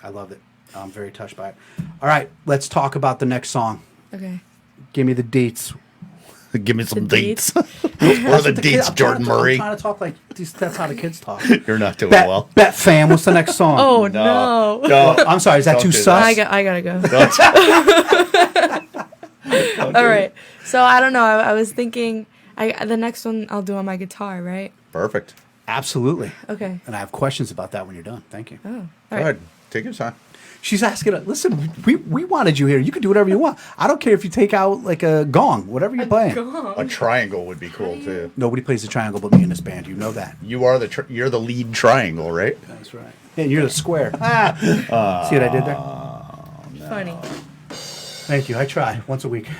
I love it. I'm very touched by it. All right, let's talk about the next song. Okay. Give me the dates. Give me some The dates. Where are the dates, Jordan Murray? I'm trying to talk like that's how the kids talk. You're not doing well. Bet fam, what's the next song? Oh no. Don't. I'm sorry, is that Don't too do sus? that. I gotta go. Don't. All right. So I don't know. I was thinking the next one I'll do on my guitar, right? Perfect. Absolutely. Okay. And I have questions about that when you're done. Thank you. Oh. All Go right. ahead. Take your time. She's asking, listen, we wanted you here. You can do whatever you want. I don't care if you take out like a gong, whatever you're playing. A triangle would be cool too. Nobody plays the triangle but me in this band. You know that. You are you're the lead triangle, right? That's right. And you're the square. See what I did there? Funny. Thank you. I try once a week.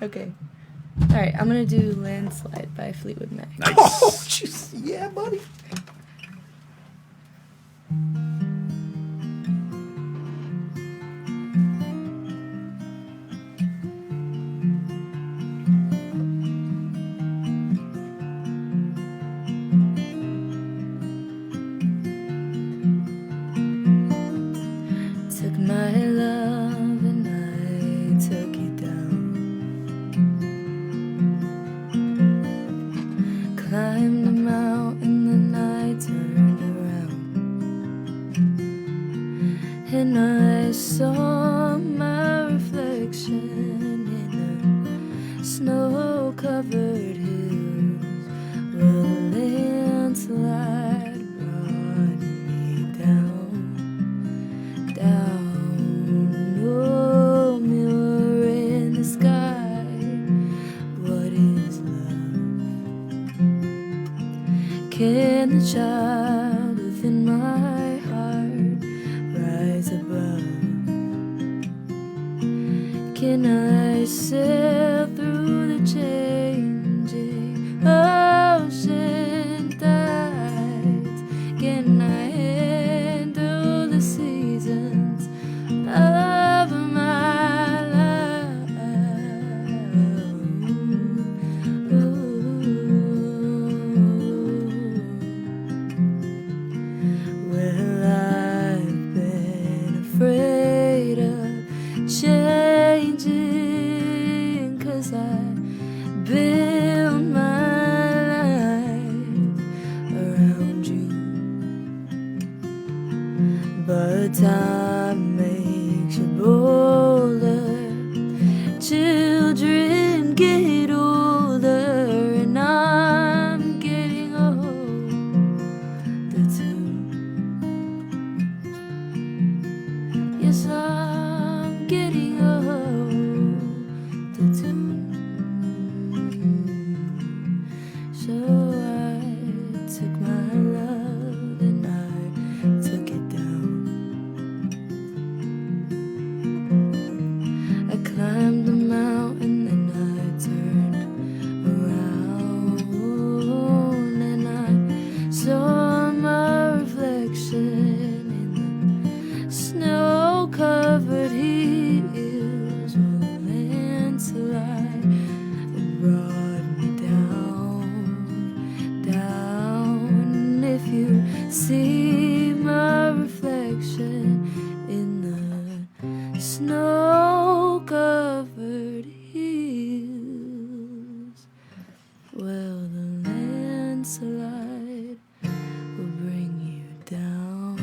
Okay. All right. I'm gonna do "Landslide" by Fleetwood Mac. Nice. Oh, jeez. Yeah, buddy. Took my love and I took you down. Climbed a mountain and I turned around. And I saw my reflection in the snow-covered hills. Well, the landslide brought me down. Oh, mirror in the sky, what is love? Can the child within my heart rise above? Can I sail through the changing ocean tides? Can I handle the seasons of my life? Well, I've been afraid of change. but time makes you bolder. Children get older, and I'm getting older too. Yes, I'm getting older too. So I took my love and I took it down. I climbed the mountain and I turned around, and I saw my reflection in the snow-covered hills. Well, the landslide brought me down, down. And if you see my reflection in the snow-covered hills, well, the landslide will bring you down.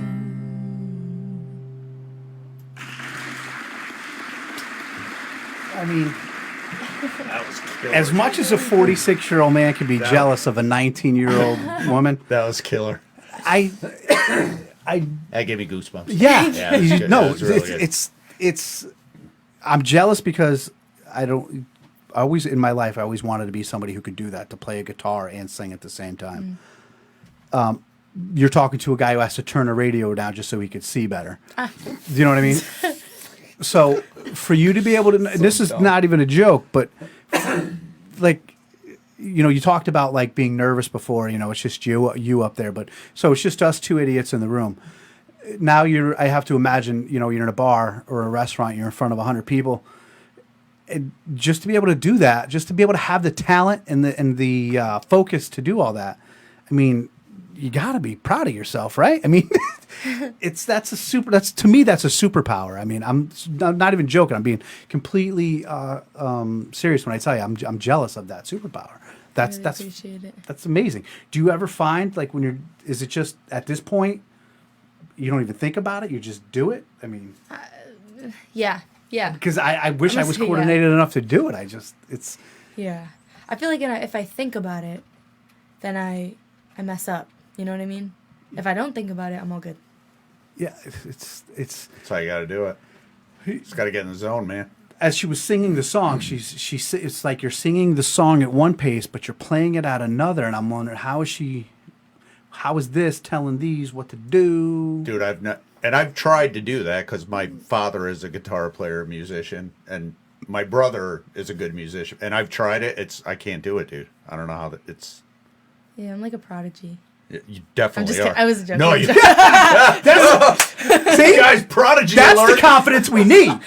I mean, That was killer. as much as a 46-year-old man can be jealous of a 19-year-old woman, That was killer. I That gave me goosebumps. yeah, Yeah, it was good. no, That was really good. it's I'm jealous because I always in my life I always wanted to be somebody who could do that, to play a guitar and sing at the same time. You're talking to a guy who has to turn a radio down just so he could see better. Do you know what I mean? So for you to be able to, and this is not even a joke, but like, you know, you talked about like being nervous before, you know, it's just you up there, but so it's just us two idiots in the room. Now I have to imagine, you know, you're in a bar or a restaurant, you're in front of 100 people. And just to be able to do that, just to be able to have the talent and the focus to do all that, I mean, you got to be proud of yourself, right? I mean, that's to me that's a superpower. I mean, I'm not even joking. I'm being completely serious when I tell you I'm jealous of that superpower. That's Appreciate it. that's amazing. Do you ever find like is it just at this point you don't even think about it, you just do it? I mean, Yeah. because I wish I was Honestly, yeah. coordinated enough to do it. It's Yeah. I feel like if I think about it, then I mess up. You know what I mean? If I don't think about it, I'm all good. yeah, it's That's how you got to do it. Just got to get in the zone, man. as she was singing the song, it's like you're singing the song at one pace, but you're playing it at another, and I'm wondering how is this telling these what to do? Dude, I've tried to do that because my father is a guitar player, musician, and my brother is a good musician, and I've tried it. I can't do it, dude. I don't know how it's. Yeah, I'm like a prodigy. You definitely are. I was joking. No, you See, guys, prodigy that's alert. the confidence we need.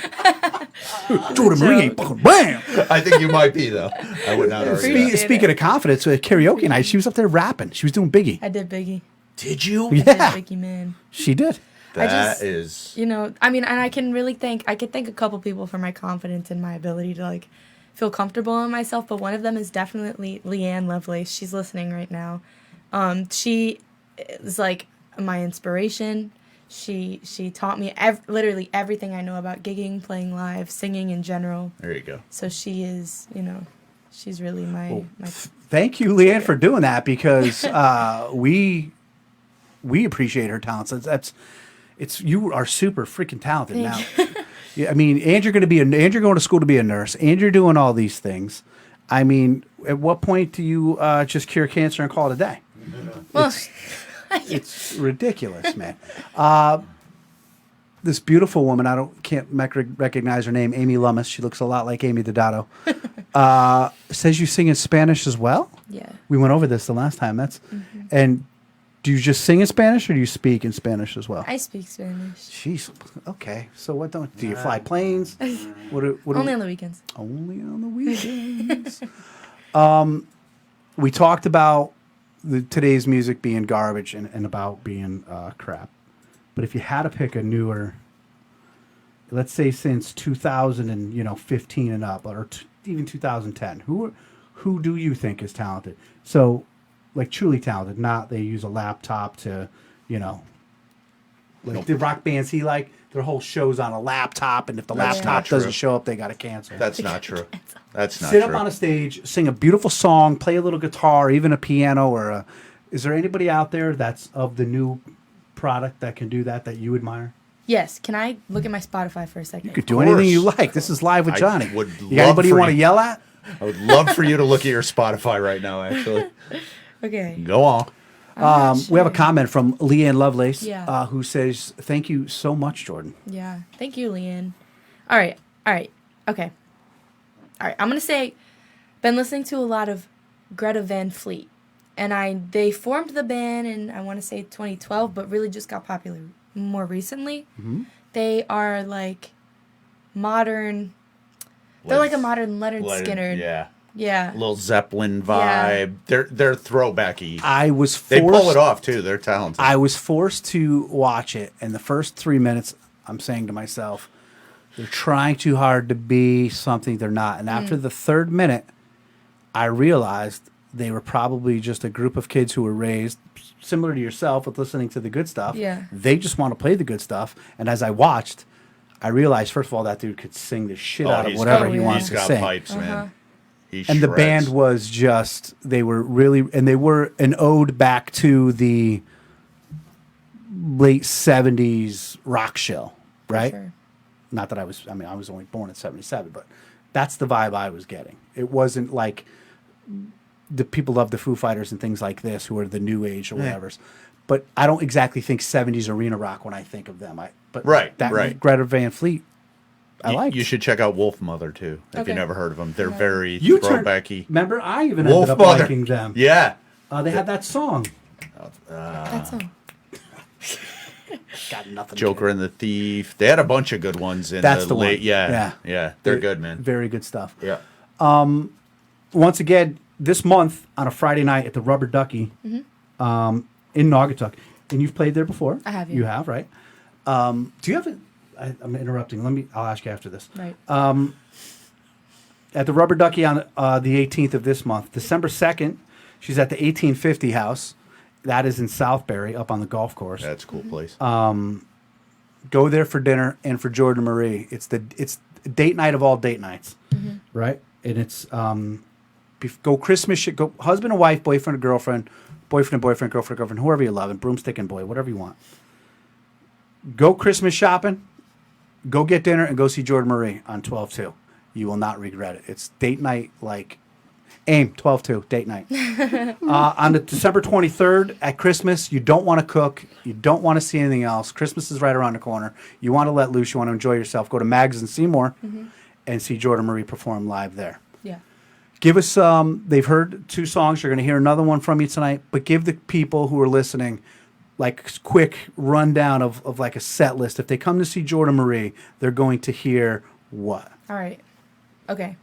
Jordan Marie ain't fucking bam. I think you might be though. I would not argue. Appreciate That. Speaking of confidence, karaoke night, she was up there rapping. She was doing Biggie. I did Biggie. Did you? Yeah, I did Biggie, man. she did. That is. You know, I mean, and I could thank a couple people for my confidence and my ability to like feel comfortable in myself, but one of them is definitely Leanne Lovelace. She's listening right now. She is like my inspiration. She taught me literally everything I know about gigging, playing live, singing in general. There you go. So she is, you know, she's really my Thank you, Leanne, for doing that because we appreciate her talents. You are super freaking talented now. Yeah, I mean, and you're going to school to be a nurse, and you're doing all these things. I mean, at what point do you just cure cancer and call it a day? well, It's ridiculous, man. This beautiful woman, can't recognize her name, Amy Lummis. She looks a lot like Amy Dodato. Says you sing in Spanish as well. yeah. We went over this the last time. And do you just sing in Spanish or do you speak in Spanish as well? I speak Spanish. Jeez. Okay. So what do you fly planes? Only on the weekends. Only on the weekends. We talked about today's music being garbage and about being crap. But if you had to pick a newer, let's say since 2015 and up, or even 2010, who do you think is talented? So, like truly talented, not they use a laptop to, Like the rock bands he like, their whole show's on a laptop, and if the laptop doesn't show up, they got to cancel. That's not true. That's not Sit true. up on a stage, sing a beautiful song, play a little guitar, even a piano, or a. Is there anybody out there that's of the new product that can do that you admire? Yes. Can I look at my Spotify for a second? You could do anything you like. This is Live with Johnny. Would you got anybody you want to yell at? I would love for you to look at your Spotify right now, actually. Okay. Go on. We have a comment from Leanne Lovelace Yeah. who says, "Thank you so much, Jordan." Yeah. Thank you, Leanne. All right. Okay. All right. I'm going to say, been listening to a lot of Greta Van Fleet. And they formed the band in, I want to say 2012, but really just got popular more recently. Mm-hmm. They are like modern. They're like a modern Leonard Skinner. Yeah. Yeah. Little Zeppelin vibe. Yeah. They're throwbacky. They pull it off too. They're talented. I was forced to watch it, and the first 3 minutes, I'm saying to myself, they're trying too hard to be something they're not. And after the third minute, I realized they were probably just a group of kids who were raised similar to yourself with listening to the good stuff. Yeah. They just want to play the good stuff. And as I watched, I realized, first of all, that dude could sing the shit out of whatever he wants to sing. He's got pipes, man. And the band was just, they were an ode back to the late 70s rock show, right? Sure. Not that I was only born in 77, but that's the vibe I was getting. It wasn't like the people love the Foo Fighters and things like this who are the new age or whatever. But I don't exactly think 70s arena rock when I think of them. Greta Van Fleet, I like. You should check out Wolf Mother too, if you never heard of them. They're very throwbacky. Remember, I even ended up liking them. Yeah. They had that song. That song. Got nothing. Joker and the Thief. They had a bunch of good ones in the late. One. Yeah. They're good, man. Very good stuff. Yeah. Once again, this month on a Friday night at the Rubber Ducky in Naugatuck. And you've played there before. I have. You have, right? Do you have I'm interrupting. I'll ask you after this. Right. At the Rubber Ducky on the 18th of this month. December 2nd, she's at the 1850 house. That is in Southbury, up on the golf course. That's a cool place. Go there for dinner and for Jordan Marie. It's date night of all date nights, right? And it's go Christmas, go husband and wife, boyfriend and girlfriend, girlfriend, girlfriend, whoever you love, and broomstick and boy, whatever you want. Go Christmas shopping, go get dinner, and go see Jordan Marie on 12/2. You will not regret it. It's date night like AIM 12/2 date night. On the December 23rd at Christmas, you don't want to cook. You don't want to see anything else. Christmas is right around the corner. You want to let loose. You want to enjoy yourself. Go to Mags and Seymour and see Jordan Marie perform live there. Yeah. Give us they've heard 2 songs. You're going to hear another one from you tonight. But give the people who are listening like quick rundown of like a set list. If they come to see Jordan Marie, they're going to hear what? All right. Okay.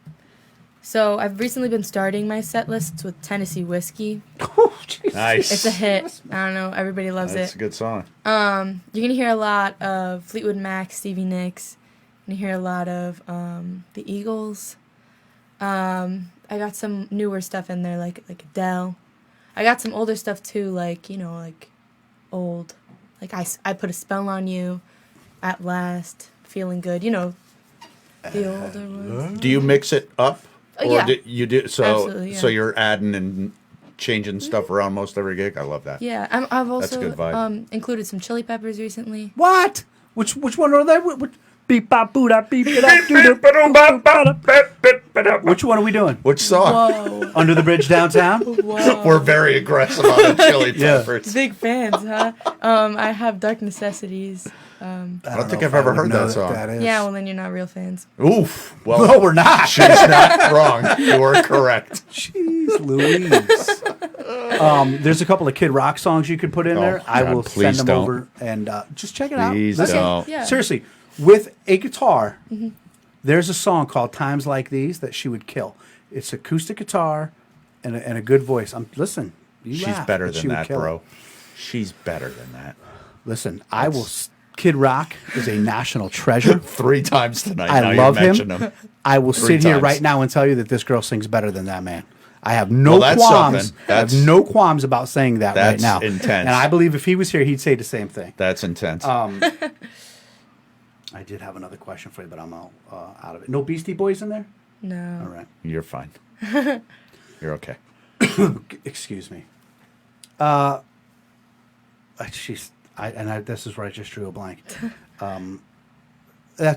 So I've recently been starting my set lists with Tennessee Whiskey. Oh, Jesus. Nice. It's a hit. I don't know. Everybody loves That's it. a good song. You're going to hear a lot of Fleetwood Mac, Stevie Nicks. You're going to hear a lot of the Eagles. I got some newer stuff in there, like Adele. I got some older stuff, too, like old. Like I Put a Spell on You, At Last, Feeling Good. The older ones. Do you mix it up? Or Yeah. you do Absolutely, yeah. so you're adding and changing stuff around most every gig? I love that. Yeah, I've also good vibe. included some Chili Peppers recently. What? Which one are they? Beep bop boo da beep it up. Which one are we doing? Which song? Whoa. Under the Bridge Downtown? Whoa. We're very aggressive on the Chili Peppers. Big fans, huh? I have Dark Necessities. I don't think I've ever heard that song. Yeah, well then you're not real fans. Oof. Well, No, we're not. she's not wrong. You are correct. Jeez Louise. There's a couple of Kid Rock songs you could put in there. I God, will please send them don't. over and just check it out. Please Listen. don't. Yeah. Seriously, with a guitar, there's a song called Times Like These that she would kill. It's acoustic guitar and a good voice. Listen, She's laugh, better but than she would that, kill bro. it. She's better than that. Listen, I will. Kid Rock is a national treasure. 3 times tonight. I now love you mention him. him. I will 3 sit here times. right now and tell you that this girl sings better than that man. I have no that's qualms. something. I have no qualms about saying that right now. That's intense. And I believe if he was here, he'd say the same thing. That's intense. I did have another question for you, but I'm all out of it. No Beastie Boys in there? No. All right. You're fine. You're okay. Excuse me. This is where I just drew a blank.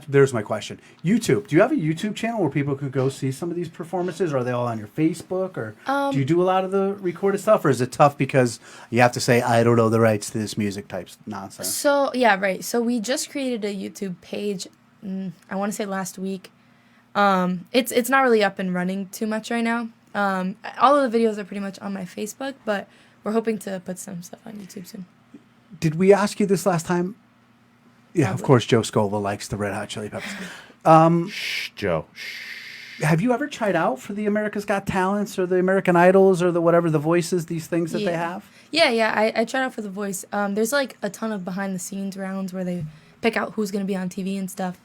There's my question. YouTube. Do you have a YouTube channel where people could go see some of these performances? Or are they all on your Facebook? Or do you do a lot of the recorded stuff? Or is it tough because you have to say, I don't know the rights to this music type nonsense? So, yeah, right. So we just created a YouTube page, I want to say last week. It's not really up and running too much right now. All of the videos are pretty much on my Facebook, but we're hoping to put some stuff on YouTube soon. Did we ask you this last time? Yeah, Probably. of course, Joe Scova likes the Red Hot Chili Peppers. Shh, Joe. Shh. Have you ever tried out for the America's Got Talents or the American Idols or the whatever, the Voices, these things that they have? Yeah, I tried out for The Voice. There's like a ton of behind the scenes rounds where they pick out who's going to be on TV and stuff.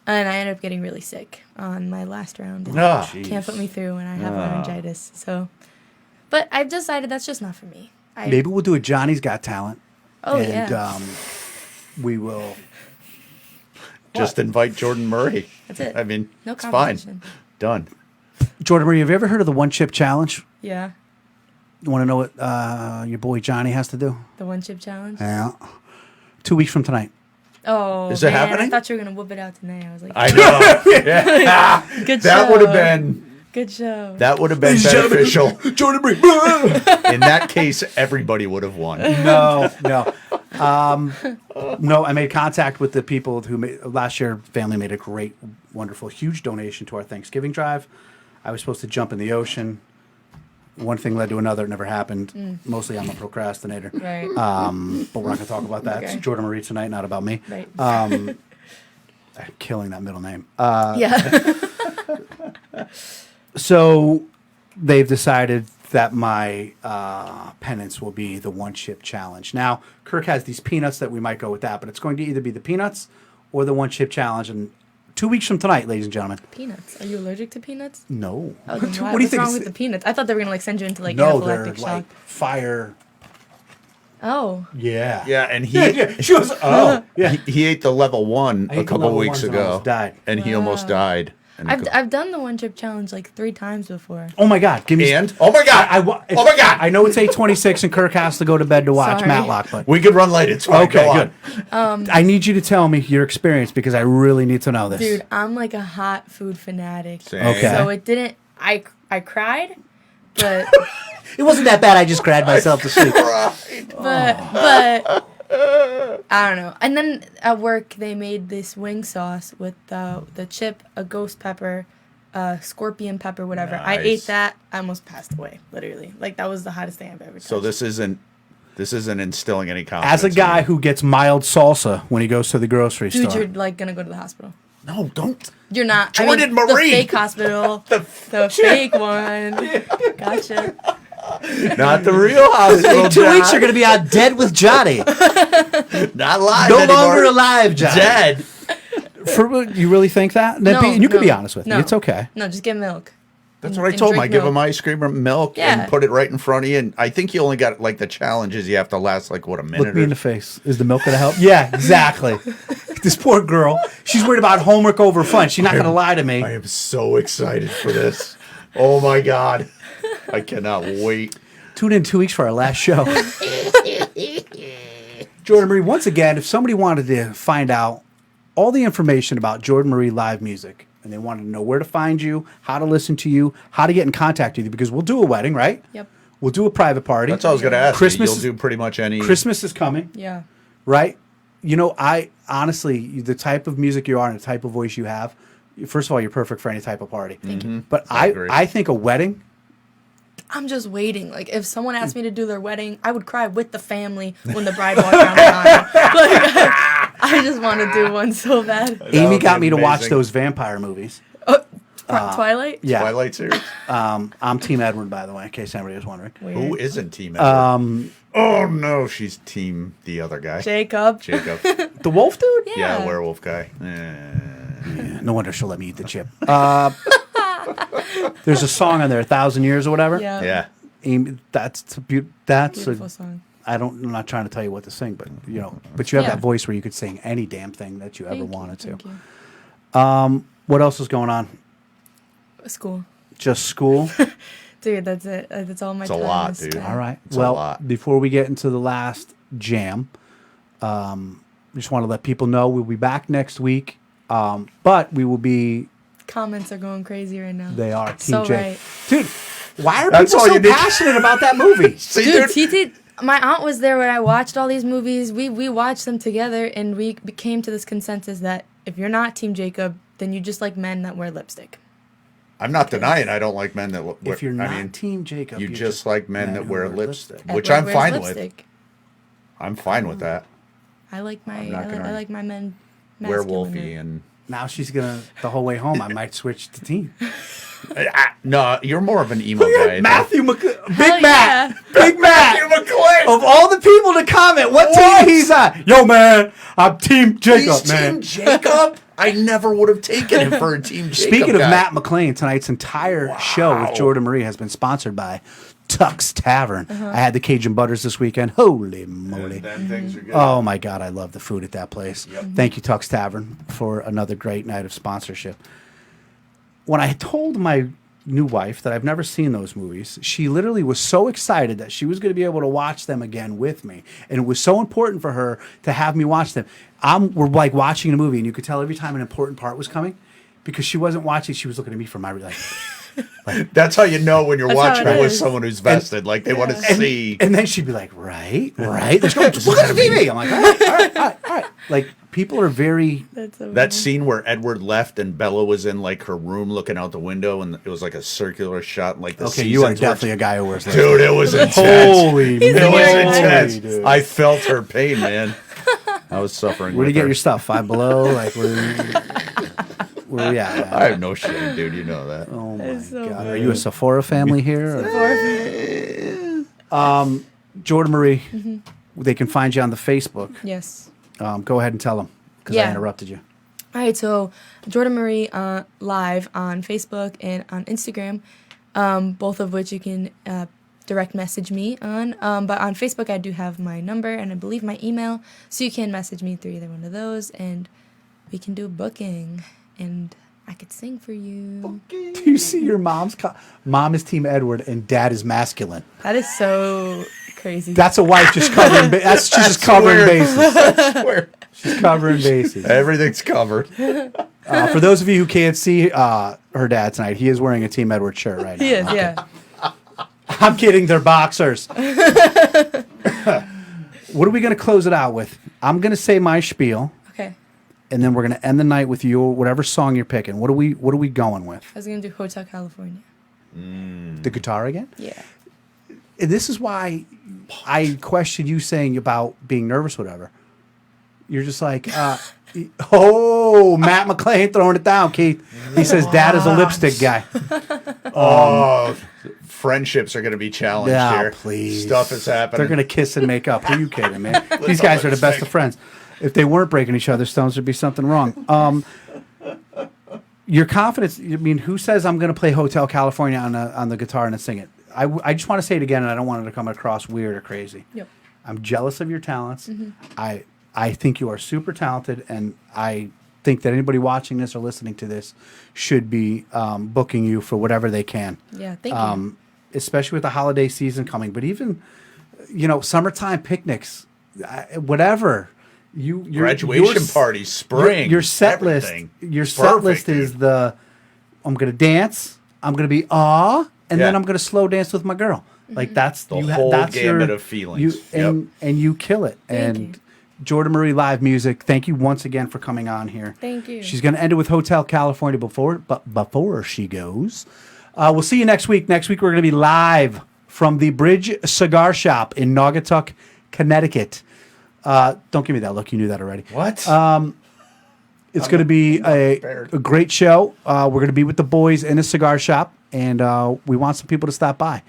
And I ended up getting really sick on my last round. And can't put me through, and I have laryngitis. So, but I've decided that's just not for me. Maybe we'll do a Johnny's Got Talent. Oh, and, yeah. We will Just invite Jordan Murray. That's it. I mean, No it's fine. competition. Done. Jordan Murray, have you ever heard of the One Chip Challenge? Yeah, You want to know what your boy Johnny has to do? the one chip challenge. Yeah. 2 weeks from tonight. Oh, Is it man, happening? I thought you were gonna whoop it out tonight. I was like, I know. Yeah. good That show. would have been. Good show. That would have been beneficial. Jordan Murray. In that case, everybody would have won. No. No, I made contact with the people who made, last year, family made a great, wonderful, huge donation to our Thanksgiving drive. I was supposed to jump in the ocean. One thing led to another. It never happened. Mostly I'm a procrastinator. Right. But we're not going to talk about that. Okay. It's Jordan Marie tonight, not about me. Right. I'm killing that middle name. Yeah. So they've decided that my penance will be the One Chip Challenge. Now, Kirk has these peanuts that we might go with that, but it's going to either be the peanuts or the One Chip Challenge. And 2 weeks from tonight, ladies and gentlemen. Peanuts. Are you allergic to peanuts? No. Oh, then What do you think? What's wrong with the peanuts? I thought they were gonna like send you into like No, they're anaphylactic shock. like fire. Oh. Yeah. Yeah, and She was, oh. Yeah. he ate the level 1 I a ate the couple level weeks ones and ago. almost died. And he almost died. And I've done the one chip challenge like 3 times before. Oh my God! Give me. And? Oh my God! Oh my God! I know it's 8:26 and Kirk has to go to bed to watch Sorry. Matlock, but we could run late. It's fine. okay, Go on. good. I need you to tell me your experience because I really need to know this. Dude, I'm like a hot food fanatic. Same. Okay. So it didn't. I cried, but It wasn't that bad. I just cried myself to sleep. but I don't know. And then at work they made this wing sauce with the chip, a ghost pepper, scorpion pepper, whatever. I Nice. ate that. I almost passed away. Literally, like that was the hottest thing I've ever. So touched. this isn't instilling any confidence. As a guy who gets mild salsa when he goes to the grocery Dude, store. you're like gonna go to the hospital. No, don't. You're not. Jordan The Marie. fake hospital. the fake one. Gotcha. Not the real hospital. In 2 weeks, you're going to be on Dead with Johnny. Not live No anymore. longer alive, Johnny. Dead. You really think that? No, You can no, be honest with me. no. It's okay. No, just get milk. That's what I And told him. I drink give milk. him ice cream or milk Yeah. and put it right in front of you. And I think you only got like the challenges. You have to last like what, a minute? Look me in the face. Is the milk going to help? Yeah, exactly. This poor girl. She's worried about homework over fun. She's not going to lie to me. I am so excited for this. Oh my God. I cannot wait. Tune in 2 weeks for our last show. Jordan Marie, once again, if somebody wanted to find out all the information about Jordan Marie live music and they wanted to know where to find you, how to listen to you, how to get in contact with you, because we'll do a wedding, right? Yep. We'll do a private party. That's all I was going to ask. Christmas You'll do pretty much any. Christmas is coming, Yeah. right? You know, I honestly, the type of music you are and the type of voice you have, first of all, you're perfect for any type of party. Thank you. But agree. I think a wedding, I'm just waiting. Like, if someone asked me to do their wedding, I would cry with the family when the bride walked down the aisle. Like, I just want to do one so bad. Amy would got be me to watch amazing. those vampire movies. Twilight? Yeah. Twilight series. I'm Team Edward, by the way, in case anybody was wondering. Weird. Who isn't Team Edward? Oh no, she's Team the other guy. Jacob. Jacob. The wolf dude? Yeah, werewolf guy. No wonder she'll let me eat the chip. There's a song on there, 1,000 Years or whatever. Yeah. Yeah. Amy, that's Beautiful song. I'm not trying to tell you what to sing, but you have Yeah. that voice where you could sing any damn thing that you ever wanted to. Thank you. What else is going on? School. Just school? Dude, that's it. That's all my It's a time. lot, is dude. spent. All right. It's a Well, lot. before we get into the last jam, just want to let people know we'll be back next week, but we will be. Comments are going crazy right now. They are Team So J. right. Dude, why are That's people all so you need. passionate about that movie? See, Dude, TT, my aunt was there when I watched all these movies. We watched them together, and we came to this consensus that if you're not Team Jacob, then you just like men that wear lipstick. I'm not denying I don't like men that wear. If you're not I mean, Team Jacob, you you're just like men that who wear lipstick, which Edward I'm wears fine with. lipstick. I'm fine with that. I like my I'm not I gonna like my men. Werewolfy masculine. and Now she's gonna the whole way home. I might switch to Team no, you're more of an emo guy. Matthew Big Hell Matt, yeah. Big Matt. McClane. Of all the people to comment, what team he's on? Yo, man, I'm Team Jacob, He's man. Team Jacob. I never would have taken him for a Team Jacob. Speaking of guy. Matt McClain, tonight's entire show with Jordan Marie has been sponsored by Tuck's Tavern. I had the Cajun Butters this weekend. Holy moly. Them things are good. Oh my God, I love the food at that place. Thank you, Tuck's Tavern, for another great night of sponsorship. When I told my new wife that I've never seen those movies, she literally was so excited that she was going to be able to watch them again with me. And it was so important for her to have me watch them. We're like watching a movie, and you could tell every time an important part was coming because she wasn't watching. She was looking at me for my That's how you know when you're That's how watching it it with is. someone who's vested. Like they want to see. And then she'd be like, right. Let's go. Look at the TV. I'm like, all right. Like, people are very. That's so That scene where Edward left and Bella was in like her room looking out the window, and it was like a circular shot. And, like the Okay, you are seasons were- definitely a guy who wears Dude, it was intense. Holy It was moly, intense. dude. I felt her pain, man. I was suffering. Where do you with get her. your stuff? Five Below? Like, where we at? I have no shame, dude. You know that. Oh my so God! Are you a Sephora family here? Or- Jordan Marie, they can find you on the Facebook. yes. Go ahead and tell them because I Yeah. interrupted you. All right, so Jordan Marie live on Facebook and on Instagram, both of which you can direct message me on. But on Facebook, I do have my number and I believe my email, so you can message me through either one of those, and we can do a booking, and I could sing for you. Do you see your mom is Team Edward and dad is masculine? That is so crazy. That's a wife just covering. She's just covering bases. She's covering bases. Everything's covered. For those of you who can't see her dad tonight, he is wearing a Team Edward shirt right now. He is, yeah. I'm kidding. They're boxers. What are we going to close it out with? I'm going to say my spiel, Okay. and then we're going to end the night with your whatever song you're picking. What are we going with? I was going to do Hotel California. The guitar again? Yeah. And this is why I question you saying about being nervous, whatever. You're just like, Matt McClain throwing it down, Keith. He says dad is a lipstick guy. Friendships are going to be challenged Yeah, here. please. Stuff is happening. They're going to kiss and make up. Who are you kidding, man? These guys are the best of friends. If they weren't breaking each other's stones, there'd be something wrong. Your confidence, I mean, who says I'm going to play Hotel California on the guitar and sing it? I just want to say it again, and I don't want it to come across weird or crazy. Yep. I'm jealous of your talents. I think you are super talented, and I think that anybody watching this or listening to this should be booking you for whatever they can. Yeah, thank you. Especially with the holiday season coming, but even summertime picnics, whatever. Your Graduation parties, spring. Your set everything. list. Your It's set perfect, list dude. is I'm gonna dance. I'm gonna be and then Yeah. I'm gonna slow dance with my girl. Like that's The whole that's gamut of feelings. And you kill it. Thank and you. Jordan Marie live music. Thank you once again for coming on here. Thank you. She's gonna end it with Hotel California before she goes. We'll see you next week. Next week we're gonna be live from the Bridge Cigar Shop in Naugatuck, Connecticut. Don't give me that look. You knew that already. What? It's going to be a prepared. great show. We're going to be with the boys in a cigar shop, and we want some people to stop by.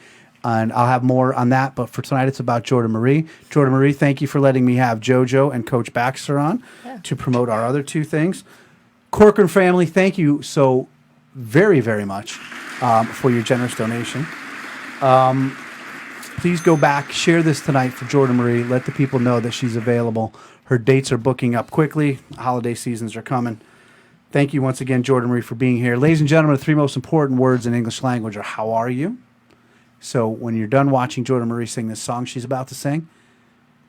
And I'll have more on that. But for tonight, it's about Jordan Marie. Jordan Marie, thank you for letting me have JoJo and Coach Baxter on to promote our other two things. Corcoran family, thank you so very, very much for your generous donation. Please go back, share this tonight for Jordan Marie. Let the people know that she's available. Her dates are booking up quickly. Holiday seasons are coming. Thank you once again, Jordan Marie, for being here. Ladies and gentlemen, the three most important words in English language are how are you? So when you're done watching Jordan Marie sing this song she's about to sing,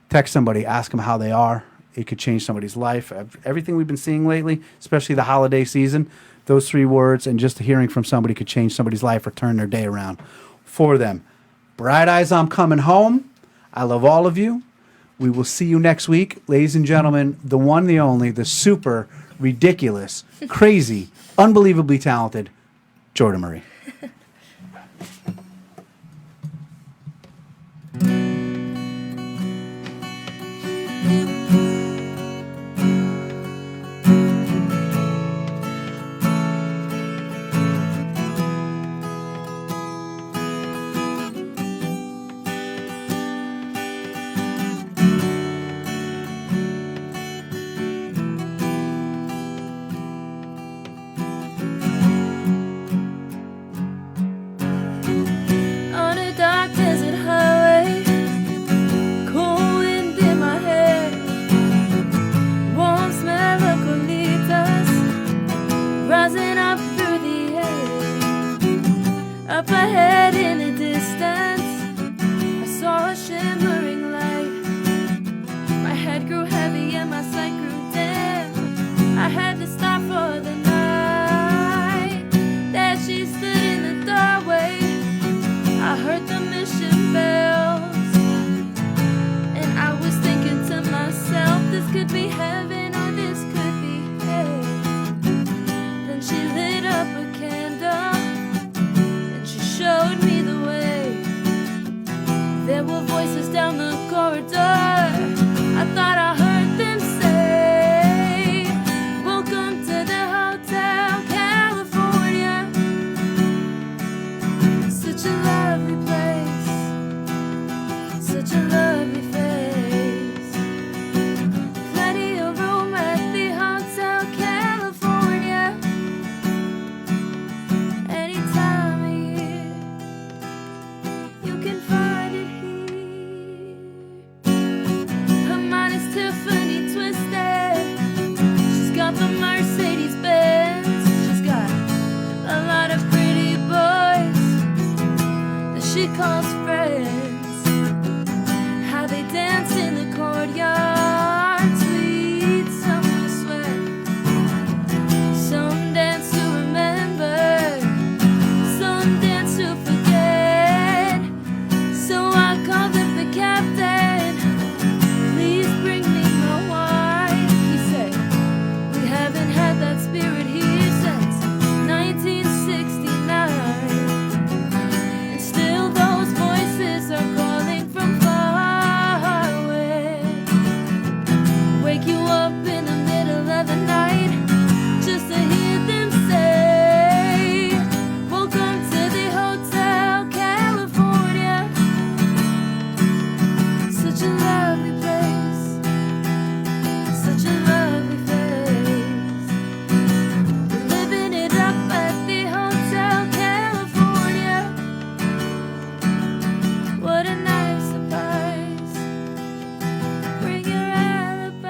text somebody, ask them how they are. It could change somebody's life. Everything we've been seeing lately, especially the holiday season, those three words and just hearing from somebody could change somebody's life or turn their day around for them. Bright Eyes, I'm coming home. I love all of you. We will see you next week. Ladies and gentlemen, the one, the only, the super ridiculous, crazy, unbelievably talented Jordan Marie. Up ahead in the distance, I saw a shimmering light. My head grew heavy and my sight grew dim. I had to stop for the night. There she stood in the doorway. I heard the mission bells, and I was thinking to myself, this could be heaven or this could be hell. Then she lit up a candle, showed me the way. There were voices down the corridor. I thought I heard them say, welcome to the Hotel California. Such a lovely place, such a lovely face. Plenty of room at the Hotel California. Anytime of year you can find it here. Her mind is Tiffany twisted. She's got the Mercedes Benz. She's got a lot of pretty boys that she calls friends. How they dance in the courtyard, sweet summer sweat. Some dance to remember, some dance to forget. So I called up the captain, please bring me my wine. He said, we haven't had that spirit here since 1969. And still those voices are calling from far away. Wake you up in the middle of the night just to hear them say, welcome to the Hotel California. Such a lovely place, such a lovely face. Living it up at the Hotel California. What a nice surprise. Bring your alibis.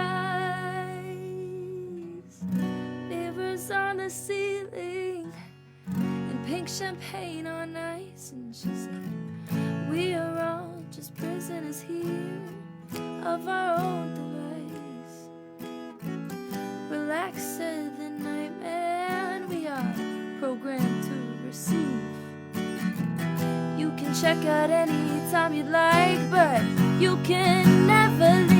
Mirrors on the ceiling and pink champagne on ice. And she said, we are all just prisoners here of our own device. Relax, said the nightman. We are programmed to receive. You can check out any time you'd like, but you can never leave.